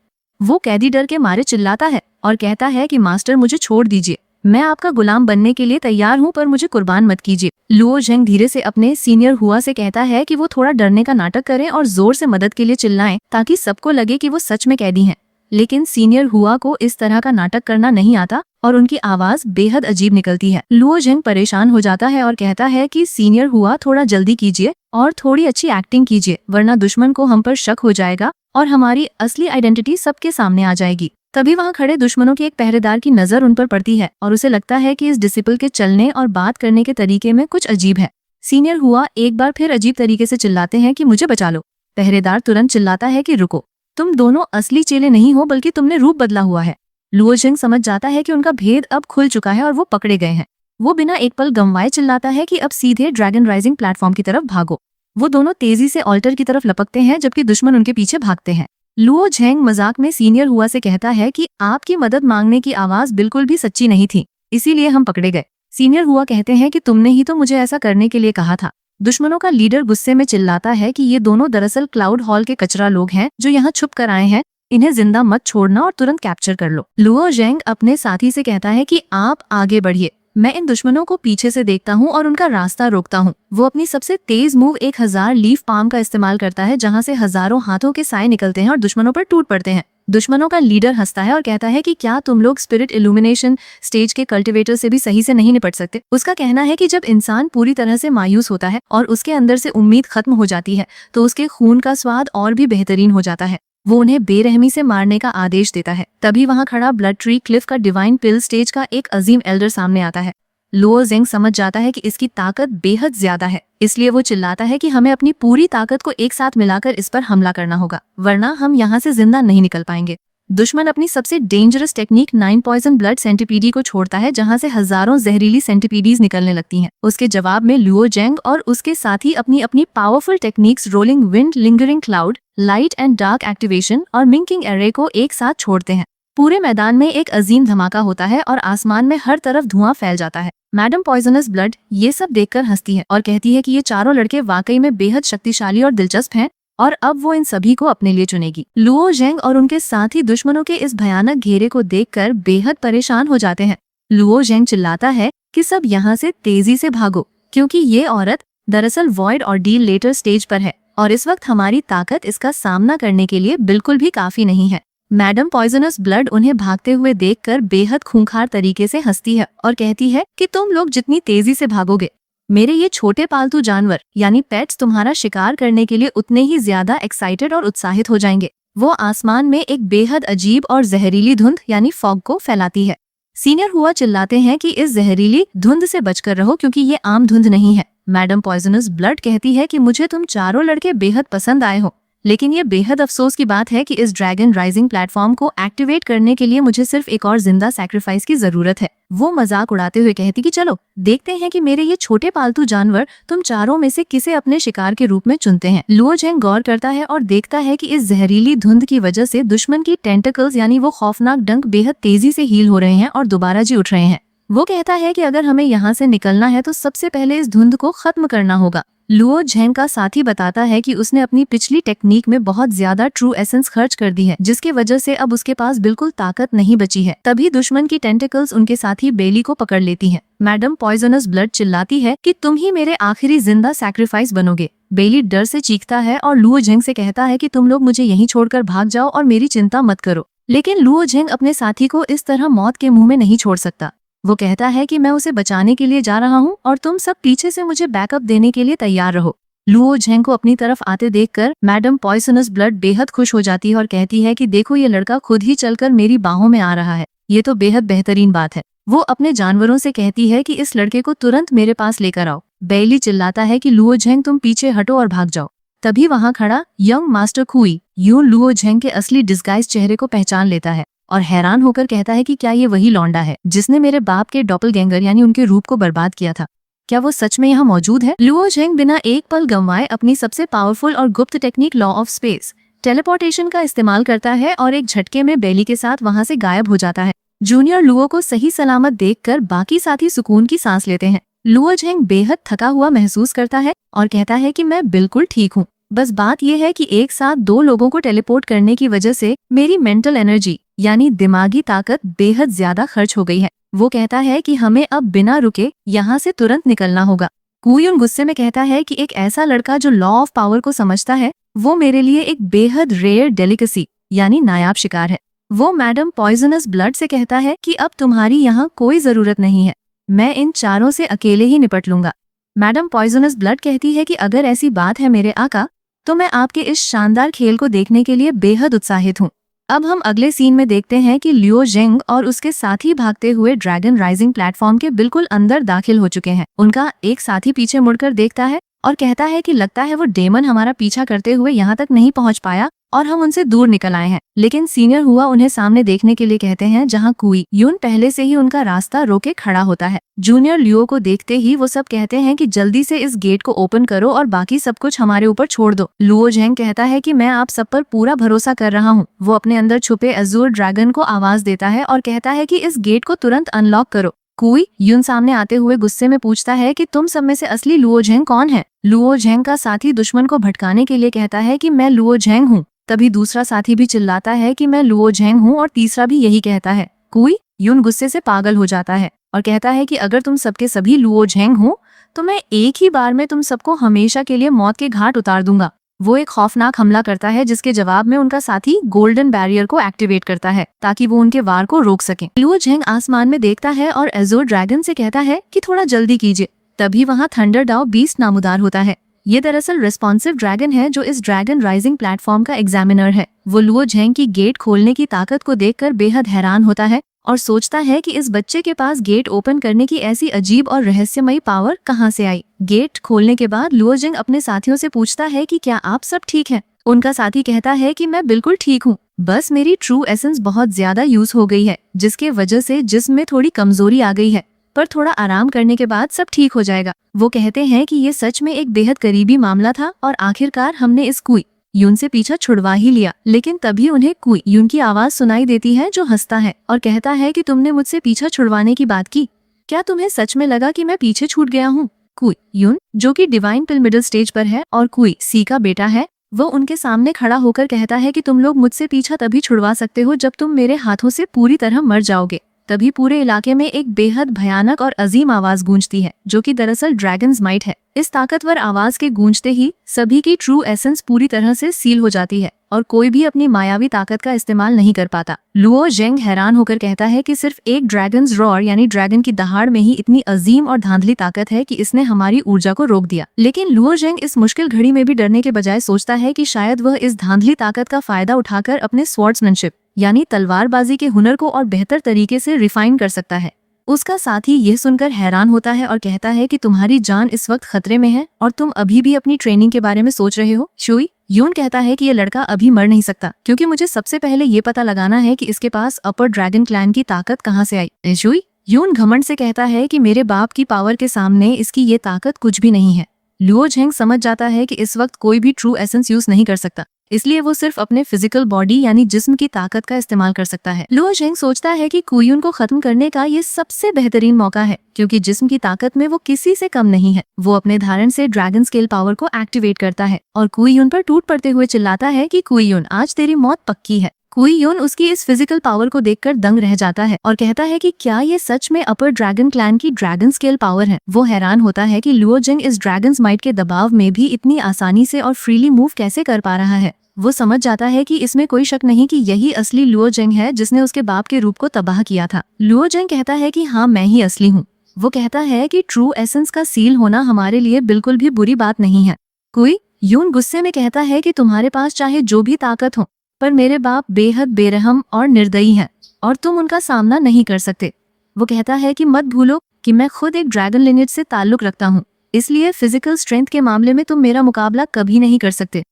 [SPEAKER 1] वो कैदी डर के मारे चिल्लाता है और कहता है कि मास्टर, मुझे छोड़ दीजिए, मैं आपका गुलाम बनने के लिए तैयार हूँ, पर मुझे कुर्बान मत कीजिए। लुओ झेंग धीरे से अपने सीनियर हुआ से कहता है कि वो थोड़ा डरने का नाटक करें और जोर से मदद के लिए चिल्लाएं ताकि सबको लगे कि वो सच में कैदी हैं। लेकिन सीनियर हुआ को इस तरह का नाटक करना नहीं आता और उनकी आवाज बेहद अजीब निकलती है। लुओ झेंग परेशान हो जाता है और कहता है कि सीनियर हुआ, थोड़ा जल्दी कीजिए और थोड़ी अच्छी एक्टिंग कीजिए, वरना दुश्मन को हम पर शक हो जाएगा और हमारी असली आइडेंटिटी सबके सामने आ जाएगी। तभी वहाँ खड़े दुश्मनों के एक पहरेदार की नजर उन पर पड़ती है और उसे लगता है कि इस डिसिपल के चलने और बात करने के तरीके में कुछ अजीब है। सीनियर हुआ एक बार फिर अजीब तरीके से चिल्लाते हैं कि मुझे बचा लो। पहरेदार तुरंत चिल्लाता है कि रुको, तुम दोनों असली चेले नहीं हो, बल्कि तुमने रूप बदला हुआ है। लुओ झेंग समझ जाता है कि उनका भेद अब खुल चुका है और वो पकड़े गए हैं। वो बिना एक पल गंवाए चिल्लाता है कि अब सीधे ड्रैगन राइजिंग प्लेटफॉर्म की तरफ भागो। वो दोनों तेजी से ऑल्टर की तरफ लपकते हैं, जबकि दुश्मन उनके पीछे भागते हैं। लुओ झेंग मजाक में सीनियर हुआ से कहता है कि आपकी मदद मांगने की आवाज बिल्कुल भी सच्ची नहीं थी, इसीलिए हम पकड़े गए। सीनियर हुआ कहते हैं कि तुमने ही तो मुझे ऐसा करने के लिए कहा था। दुश्मनों का लीडर गुस्से में चिल्लाता है कि ये दोनों दरअसल क्लाउड हॉल के कचरा लोग हैं जो यहाँ छुप कर आए हैं, इन्हें जिंदा मत छोड़ना और तुरंत कैप्चर कर लो। लुओ झेंग अपने साथी से कहता है कि आप आगे बढ़िए, मैं इन दुश्मनों को पीछे से देखता हूँ और उनका रास्ता रोकता हूँ। वो अपनी सबसे तेज मूव 1000 लीफ पाम का इस्तेमाल करता है, जहाँ से हजारों हाथों के साए निकलते हैं और दुश्मनों पर टूट पड़ते हैं। दुश्मनों का लीडर हंसता है और कहता है कि क्या तुम लोग स्पिरिट इल्यूमिनेशन स्टेज के कल्टिवेटर से भी सही से नहीं निपट सकते। उसका कहना है कि जब इंसान पूरी तरह से मायूस होता है और उसके अंदर से उम्मीद खत्म हो जाती है, तो उसके खून का स्वाद और भी बेहतरीन हो जाता है। वो उन्हें बेरहमी से मारने का आदेश देता है। तभी वहाँ खड़ा ब्लड ट्री क्लिफ का डिवाइन पिल स्टेज का एक अजीम एल्डर सामने आता है। लुओ झेंग समझ जाता है कि इसकी ताकत बेहद ज्यादा है, इसलिए वो चिल्लाता है कि हमें अपनी पूरी ताकत को एक साथ मिलाकर इस पर हमला करना होगा, वरना हम यहाँ से जिंदा नहीं निकल पाएंगे। दुश्मन अपनी सबसे डेंजरस टेक्निक 9 पॉइजन ब्लड सेंटिपीडी को छोड़ता है, जहाँ से हजारों जहरीली सेंटिपीडीज निकलने लगती हैं। उसके जवाब में लुओ झेंग और उसके साथी अपनी अपनी powerful techniques rolling wind, lingering cloud, light and dark activation और मिंकिंग एरे को एक साथ छोड़ते हैं। पूरे मैदान में एक अजीम धमाका होता है और आसमान में हर तरफ धुआं फैल जाता है। मैडम पॉइजनस ब्लड ये सब देखकर हंसती है और कहती है कि ये चारों लड़के वाकई में बेहद शक्तिशाली और दिलचस्प हैं और अब वो इन सभी को अपने लिए चुनेगी। लुओ झेंग और उनके साथी दुश्मनों के इस भयानक घेरे को देखकर बेहद परेशान हो जाते हैं। लुओ झेंग चिल्लाता है कि सब यहाँ से तेजी से भागो, क्योंकि ये औरत दरअसल वॉइड और डील लेटर स्टेज पर है और इस वक्त हमारी ताकत इसका सामना करने के लिए बिल्कुल भी काफी नहीं है। मैडम पॉइजनस ब्लड उन्हें भागते हुए देखकर बेहद खूंखार तरीके से हंसती है और कहती है कि तुम लोग जितनी तेजी से भागोगे, मेरे ये छोटे पालतू जानवर यानी पेट्स तुम्हारा शिकार करने के लिए उतने ही ज्यादा एक्साइटेड और उत्साहित हो जाएंगे। वो आसमान में एक बेहद अजीब और जहरीली धुंध यानी फॉग को फैलाती है। सीनियर हुआ चिल्लाते हैं कि इस जहरीली धुंध से बचकर रहो क्योंकि ये आम धुंध नहीं है। मैडम पॉइजनस ब्लड कहती है कि मुझे तुम चारों लड़के बेहद पसंद आए हो, लेकिन ये बेहद अफसोस की बात है कि इस ड्रैगन राइजिंग प्लेटफॉर्म को एक्टिवेट करने के लिए मुझे सिर्फ एक और जिंदा सैक्रिफाइस की जरूरत है। वो मजाक उड़ाते हुए कहती कि चलो देखते हैं कि मेरे ये छोटे पालतू जानवर तुम चारों में से किसे अपने शिकार के रूप में चुनते हैं। लुओ झेंग गौर करता है और देखता है कि इस जहरीली धुंध की वजह से दुश्मन की टेंटिकल्स यानी वो खौफनाक डंक बेहद तेजी से हील हो रहे हैं और दोबारा जी उठ रहे हैं। वो कहता है कि अगर हमें यहाँ से निकलना है तो सबसे पहले इस धुंध को खत्म करना होगा। लुओ झेंग का साथी बताता है कि उसने अपनी पिछली टेक्निक में बहुत ज्यादा ट्रू एसेंस खर्च कर दी है, जिसके वजह से अब उसके पास बिल्कुल ताकत नहीं बची है। तभी दुश्मन की टेंटिकल्स उनके साथी बेली को पकड़ लेती हैं। मैडम पॉइजनस ब्लड चिल्लाती है कि तुम ही मेरे आखिरी जिंदा सैक्रिफाइस बनोगे। बेली डर से चीखता है और लुओ झेंग से कहता है कि तुम लोग मुझे यहीं छोड़कर भाग जाओ और मेरी चिंता मत करो। लेकिन लुओ झेंग अपने साथी को इस तरह मौत के मुंह में नहीं छोड़ सकता। वो कहता है कि मैं उसे बचाने के लिए जा रहा हूँ और तुम सब पीछे से मुझे बैकअप देने के लिए तैयार रहो। लुओ झेंग को अपनी तरफ आते देखकर मैडम पॉइजनस ब्लड बेहद खुश हो जाती है और कहती है कि देखो ये लड़का खुद ही चलकर मेरी बाहों में आ रहा है, ये तो बेहद बेहतरीन बात है। वो अपने जानवरों से कहती है कि इस लड़के को तुरंत मेरे पास लेकर आओ। बेली चिल्लाता है कि लुओ झेंग तुम पीछे हटो और भाग जाओ। तभी वहाँ खड़ा यंग मास्टर कुई यूं लुओ झेंग के असली डिस्गाइज चेहरे को पहचान लेता है और हैरान होकर कहता है कि क्या ये वही लौंडा है जिसने मेरे बाप के डॉपलगैंगर यानी उनके रूप को बर्बाद किया था? क्या वो सच में यहाँ मौजूद है? लुओ झेंग बिना एक पल गंवाए अपनी सबसे पावरफुल और गुप्त technique law of space teleportation का इस्तेमाल करता है और एक झटके में बेली के साथ वहाँ से गायब हो जाता है। जूनियर लुओ को सही सलामत देखकर बाकी साथी सुकून की सांस लेते हैं। लुओ झेंग बेहद थका हुआ महसूस करता है और कहता है कि मैं बिल्कुल ठीक हूँ, बस बात यह है कि एक साथ दो लोगों को टेलीपोर्ट करने की वजह से मेरी मेंटल एनर्जी यानी दिमागी ताकत बेहद ज्यादा खर्च हो गई है। वो कहता है कि हमें अब बिना रुके यहाँ से तुरंत निकलना होगा। कुयुन गुस्से में कहता है कि एक ऐसा लड़का जो लॉ ऑफ पावर को समझता है वो मेरे लिए एक बेहद रेयर डेलिकेसी यानी नायाब शिकार है। वो मैडम पॉइजनस ब्लड से कहता है कि अब तुम्हारी यहाँ कोई जरूरत नहीं है, मैं इन चारों से अकेले ही निपट लूंगा। मैडम पॉइजनस ब्लड कहती है कि अगर ऐसी बात है मेरे आका, तो मैं आपके इस शानदार खेल को देखने के लिए बेहद उत्साहित हूँ। अब हम अगले सीन में देखते हैं कि लुओ झेंग और उसके साथी भागते हुए ड्रैगन राइजिंग प्लेटफॉर्म के बिल्कुल अंदर दाखिल हो चुके हैं। उनका एक साथी पीछे मुड़कर देखता है और कहता है कि लगता है वो डेमन हमारा पीछा करते हुए यहाँ तक नहीं पहुँच पाया और हम उनसे दूर निकल आए हैं। लेकिन सीनियर हुआ उन्हें सामने देखने के लिए कहते हैं जहाँ कुई यून पहले से ही उनका रास्ता रोके खड़ा होता है। जूनियर लियो को देखते ही वो सब कहते हैं कि जल्दी से इस गेट को ओपन करो और बाकी सब कुछ हमारे ऊपर छोड़ दो। लुओ झेंग कहता है कि मैं आप सब पर पूरा भरोसा कर रहा हूँ। वो अपने अंदर छुपे अजूर ड्रैगन को आवाज देता है और कहता है कि इस गेट को तुरंत अनलॉक करो। कुई यून सामने आते हुए गुस्से में पूछता है कि तुम सब में से असली लुओ झेंग कौन है? लुओ झेंग का साथी दुश्मन को भटकाने के लिए कहता है कि मैं लुओ झेंग हूँ। तभी दूसरा साथी भी चिल्लाता है कि मैं लुओ झेंग हूँ और तीसरा भी यही कहता है। कुई यून गुस्से से पागल हो जाता है और कहता है कि अगर तुम सबके सभी लुओ झेंग हो तो मैं एक ही बार में तुम सबको हमेशा के लिए मौत के घाट उतार दूंगा। वो एक खौफनाक हमला करता है जिसके जवाब में उनका साथी गोल्डन बैरियर को एक्टिवेट करता है ताकि वो उनके वार को रोक सके। लुओ झेंग आसमान में देखता है और एजोर ड्रैगन से कहता है कि थोड़ा जल्दी कीजिए। तभी वहाँ थंडर डाउ बीस्ट नामुदार होता है। ये दरअसल रिस्पॉन्सिव ड्रैगन है जो इस ड्रैगन राइजिंग प्लेटफॉर्म का एग्जामिनर है। वो लुओ झेंग की गेट खोलने की ताकत को देखकर बेहद हैरान होता है और सोचता है कि इस बच्चे के पास गेट ओपन करने की ऐसी अजीब और रहस्यमयी पावर कहाँ से आई। गेट खोलने के बाद लुओ झेंग अपने साथियों से पूछता है कि क्या आप सब ठीक हैं? उनका साथी कहता है कि मैं बिल्कुल ठीक हूँ, बस मेरी ट्रू एसेंस बहुत ज्यादा यूज हो गई है जिसके वजह से जिस्म में थोड़ी कमजोरी आ गई है, पर थोड़ा आराम करने के बाद सब ठीक हो जाएगा। वो कहते हैं कि ये सच में एक बेहद करीबी मामला था और आखिरकार हमने इस कुई यून से पीछा छुड़वा ही लिया। लेकिन तभी उन्हें कुई यून की आवाज सुनाई देती है जो हंसता है और कहता है कि तुमने मुझसे पीछा छुड़वाने की बात की, क्या तुम्हें सच में लगा कि मैं पीछे छूट गया हूँ? कुई यून जो कि डिवाइन पिल मिडिल स्टेज पर है और कुई सी का बेटा है, वो उनके सामने खड़ा होकर कहता है कि तुम लोग मुझसे पीछा तभी छुड़वा सकते हो जब तुम मेरे हाथों से पूरी तरह मर जाओगे। तभी पूरे इलाके में एक बेहद भयानक और अजीम आवाज गूंजती है, जो कि दरअसल ड्रैगन्स माइट है। इस ताकतवर आवाज के गूंजते ही सभी की ट्रू एसेंस पूरी तरह से सील हो जाती है और कोई भी अपनी मायावी ताकत का इस्तेमाल नहीं कर पाता। लुओ जेंग हैरान होकर कहता है कि सिर्फ एक ड्रैगन्स रॉर यानी ड्रैगन की दहाड़ में ही इतनी अजीम और धांधली ताकत है कि इसने हमारी ऊर्जा को रोक दिया। लेकिन लुओ जेंग इस मुश्किल घड़ी में भी डरने के बजाय सोचता है कि शायद वह इस धांधली ताकत का फायदा उठाकर अपने स्वॉर्ड्समैनशिप यानी तलवारबाजी के हुनर को और बेहतर तरीके से रिफाइन कर सकता है। उसका साथी यह सुनकर हैरान होता है और कहता है कि तुम्हारी जान इस वक्त खतरे में है और तुम अभी भी अपनी ट्रेनिंग के बारे में सोच रहे हो। शुई यून कहता है कि ये लड़का अभी मर नहीं सकता, क्योंकि मुझे सबसे पहले ये पता लगाना है कि इसके पास अपर ड्रैगन क्लैन की ताकत कहाँ से आई। शुई यून घमंड से कहता है कि मेरे बाप की पावर के सामने इसकी ये ताकत कुछ भी नहीं है। लुओ झेंग समझ जाता है कि इस वक्त कोई भी ट्रू एसेंस यूज नहीं कर सकता, इसलिए वो सिर्फ अपने फिजिकल बॉडी यानी जिस्म की ताकत का इस्तेमाल कर सकता है। लुओ झेंग सोचता है कि कुयुन को खत्म करने का ये सबसे बेहतरीन मौका है, क्योंकि जिस्म की ताकत में वो किसी से कम नहीं है। वो अपने धारण से ड्रैगन स्केल पावर को एक्टिवेट करता है और कुयुन पर टूट पड़ते हुए चिल्लाता है कि कुयुन, आज तेरी मौत पक्की है। कुयुन उसकी इस फिजिकल पावर को देखकर दंग रह जाता है और कहता है कि क्या ये सच में अपर ड्रैगन क्लैन की ड्रैगन स्केल पावर है। वो हैरान होता है कि लुओ जेंग इस ड्रैगन्स माइट के दबाव में भी इतनी आसानी से और फ्रीली मूव कैसे कर पा रहा है। वो समझ जाता है कि इसमें कोई शक नहीं कि यही असली लुओ जेंग है जिसने उसके बाप के रूप को तबाह किया था। लुओ जेंग कहता है कि हाँ, मैं ही असली हूँ। वो कहता है कि ट्रू एसेंस का सील होना हमारे लिए बिल्कुल भी बुरी बात नहीं है। कुयुन गुस्से में कहता है कि तुम्हारे पास चाहे जो भी ताकत हो, पर मेरे बाप बेहद बेरहम और निर्दयी हैं और तुम उनका सामना नहीं कर सकते। वो कहता है कि मत भूलो कि मैं खुद एक ड्रैगन लिनेज से ताल्लुक रखता हूँ, इसलिए फिजिकल स्ट्रेंथ के मामले में तुम मेरा मुकाबला कभी नहीं कर सकते।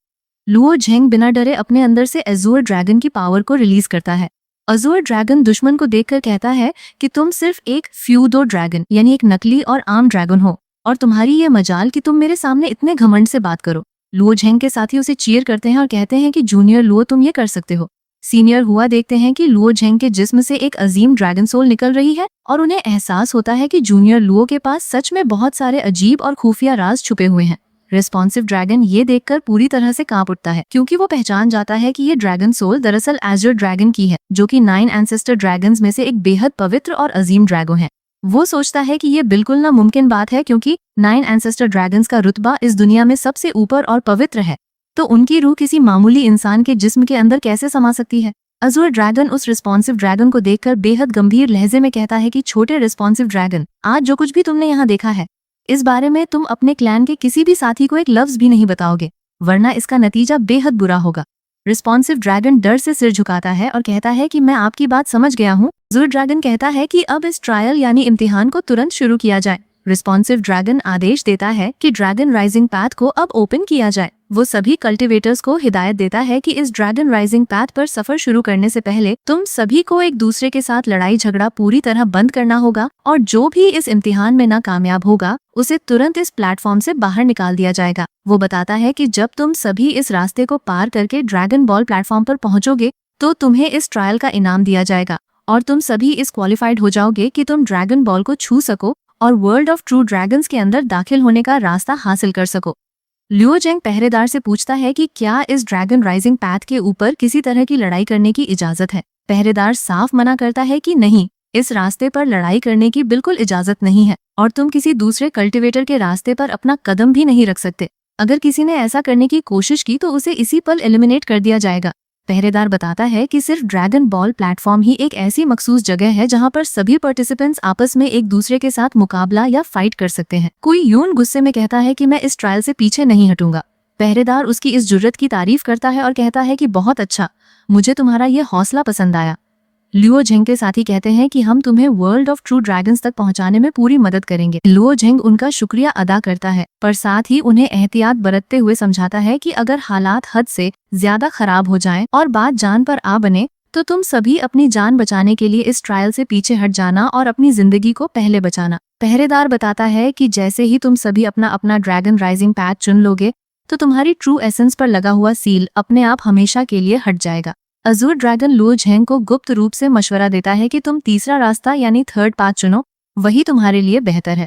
[SPEAKER 1] लुओ झेंग बिना डरे अपने अंदर से अज़ूर ड्रैगन की पावर को रिलीज करता है। अज़ूर ड्रैगन दुश्मन को देखकर कहता है कि तुम सिर्फ एक फ्यूडो ड्रैगन यानी एक नकली और आम ड्रैगन हो और तुम्हारी ये मजाल कि तुम मेरे सामने इतने घमंड से बात करो। लुओ झेंग के साथी उसे चीयर करते हैं और कहते हैं कि जूनियर लुओ, तुम ये कर सकते हो। सीनियर हुआ देखते हैं कि लुओ झेंग के जिस्म से एक अजीम ड्रैगन सोल निकल रही है और उन्हें एहसास होता है कि जूनियर लुओ के पास सच में बहुत सारे अजीब और खुफिया राज छुपे हुए हैं। रिस्पॉन्सिव ड्रैगन ये देखकर पूरी तरह से कांप उठता है, क्योंकि वो पहचान जाता है कि ये ड्रैगन सोल दरअसल एज़र ड्रैगन की है, जो कि 9 एंसेस्टर ड्रैगन्स में से एक बेहद पवित्र और अजीम ड्रैगन है। वो सोचता है कि ये बिल्कुल नामुमकिन बात है, क्योंकि 9 एंसेस्टर ड्रैगन्स का रुतबा इस दुनिया में सबसे ऊपर और पवित्र है, तो उनकी रूह किसी मामूली इंसान के जिस्म के अंदर कैसे समा सकती है। अज़ूर ड्रैगन उस रिस्पॉन्सिव ड्रैगन को देखकर बेहद गंभीर लहजे में कहता है कि छोटे रिस्पॉन्सिव ड्रैगन, आज जो कुछ भी तुमने यहाँ देखा है, इस बारे में तुम अपने क्लैन के किसी भी साथी को एक लफ्ज भी नहीं बताओगे, वरना इसका नतीजा बेहद बुरा होगा। रिस्पॉन्सिव ड्रैगन डर से सिर झुकाता है और कहता है कि मैं आपकी बात समझ गया हूँ। अज़ूर ड्रैगन कहता है कि अब इस ट्रायल यानी इम्तिहान को तुरंत शुरू किया जाए। रिस्पॉन्सिव ड्रैगन आदेश देता है कि ड्रैगन राइजिंग पैथ को अब ओपन किया जाए। वो सभी कल्टिवेटर्स को हिदायत देता है कि इस ड्रैगन राइजिंग पैथ पर सफर शुरू करने से पहले तुम सभी को एक दूसरे के साथ लड़ाई झगड़ा पूरी तरह बंद करना होगा और जो भी इस इम्तिहान में नाकामयाब होगा उसे तुरंत इस प्लेटफॉर्म से बाहर निकाल दिया जाएगा। वो बताता है कि जब तुम सभी इस रास्ते को पार करके ड्रैगन बॉल प्लेटफॉर्म पर पहुंचोगे तो तुम्हें इस ट्रायल का इनाम दिया जाएगा और तुम सभी इस क्वालिफाइड हो जाओगे कि तुम ड्रैगन बॉल को छू सको और वर्ल्ड ऑफ ट्रू ड्रैगन्स के अंदर दाखिल होने का रास्ता हासिल कर सको। लुओ जेंग पहरेदार से पूछता है कि क्या इस ड्रैगन राइजिंग पैथ के ऊपर किसी तरह की लड़ाई करने की इजाजत है। पहरेदार साफ मना करता है कि नहीं, इस रास्ते पर लड़ाई करने की बिल्कुल इजाजत नहीं है और तुम किसी दूसरे कल्टिवेटर के रास्ते पर अपना कदम भी नहीं रख सकते। अगर किसी ने ऐसा करने की कोशिश की तो उसे इसी पल एलिमिनेट कर दिया जाएगा। पहरेदार बताता है कि सिर्फ ड्रैगन बॉल प्लेटफॉर्म ही एक ऐसी मखसूस जगह है जहां पर सभी पार्टिसिपेंट्स आपस में एक दूसरे के साथ मुकाबला या फाइट कर सकते हैं। कुयुन गुस्से में कहता है कि मैं इस ट्रायल से पीछे नहीं हटूंगा। पहरेदार उसकी इस जुर्रत की तारीफ करता है और कहता है कि बहुत अच्छा, मुझे तुम्हारा ये हौसला पसंद आया। लुओ झेंग के साथी कहते हैं कि हम तुम्हें वर्ल्ड ऑफ ट्रू ड्रैगन्स तक पहुंचाने में पूरी मदद करेंगे। लुओ झेंग उनका शुक्रिया अदा करता है, पर साथ ही उन्हें एहतियात बरतते हुए समझाता है कि अगर हालात हद से ज्यादा खराब हो जाएं और बात जान पर आ बने तो तुम सभी अपनी जान बचाने के लिए इस ट्रायल से पीछे हट जाना और अपनी जिंदगी को पहले बचाना। पहरेदार बताता है कि जैसे ही तुम सभी अपना अपना ड्रैगन राइजिंग पैथ चुन लोगे तो तुम्हारी ट्रू एसेंस पर लगा हुआ सील अपने आप हमेशा के लिए हट जाएगा। अज़ूर ड्रैगन लुओ झेंग को गुप्त रूप से मशवरा देता है कि तुम तीसरा रास्ता यानी थर्ड पाथ चुनो, वही तुम्हारे लिए बेहतर है।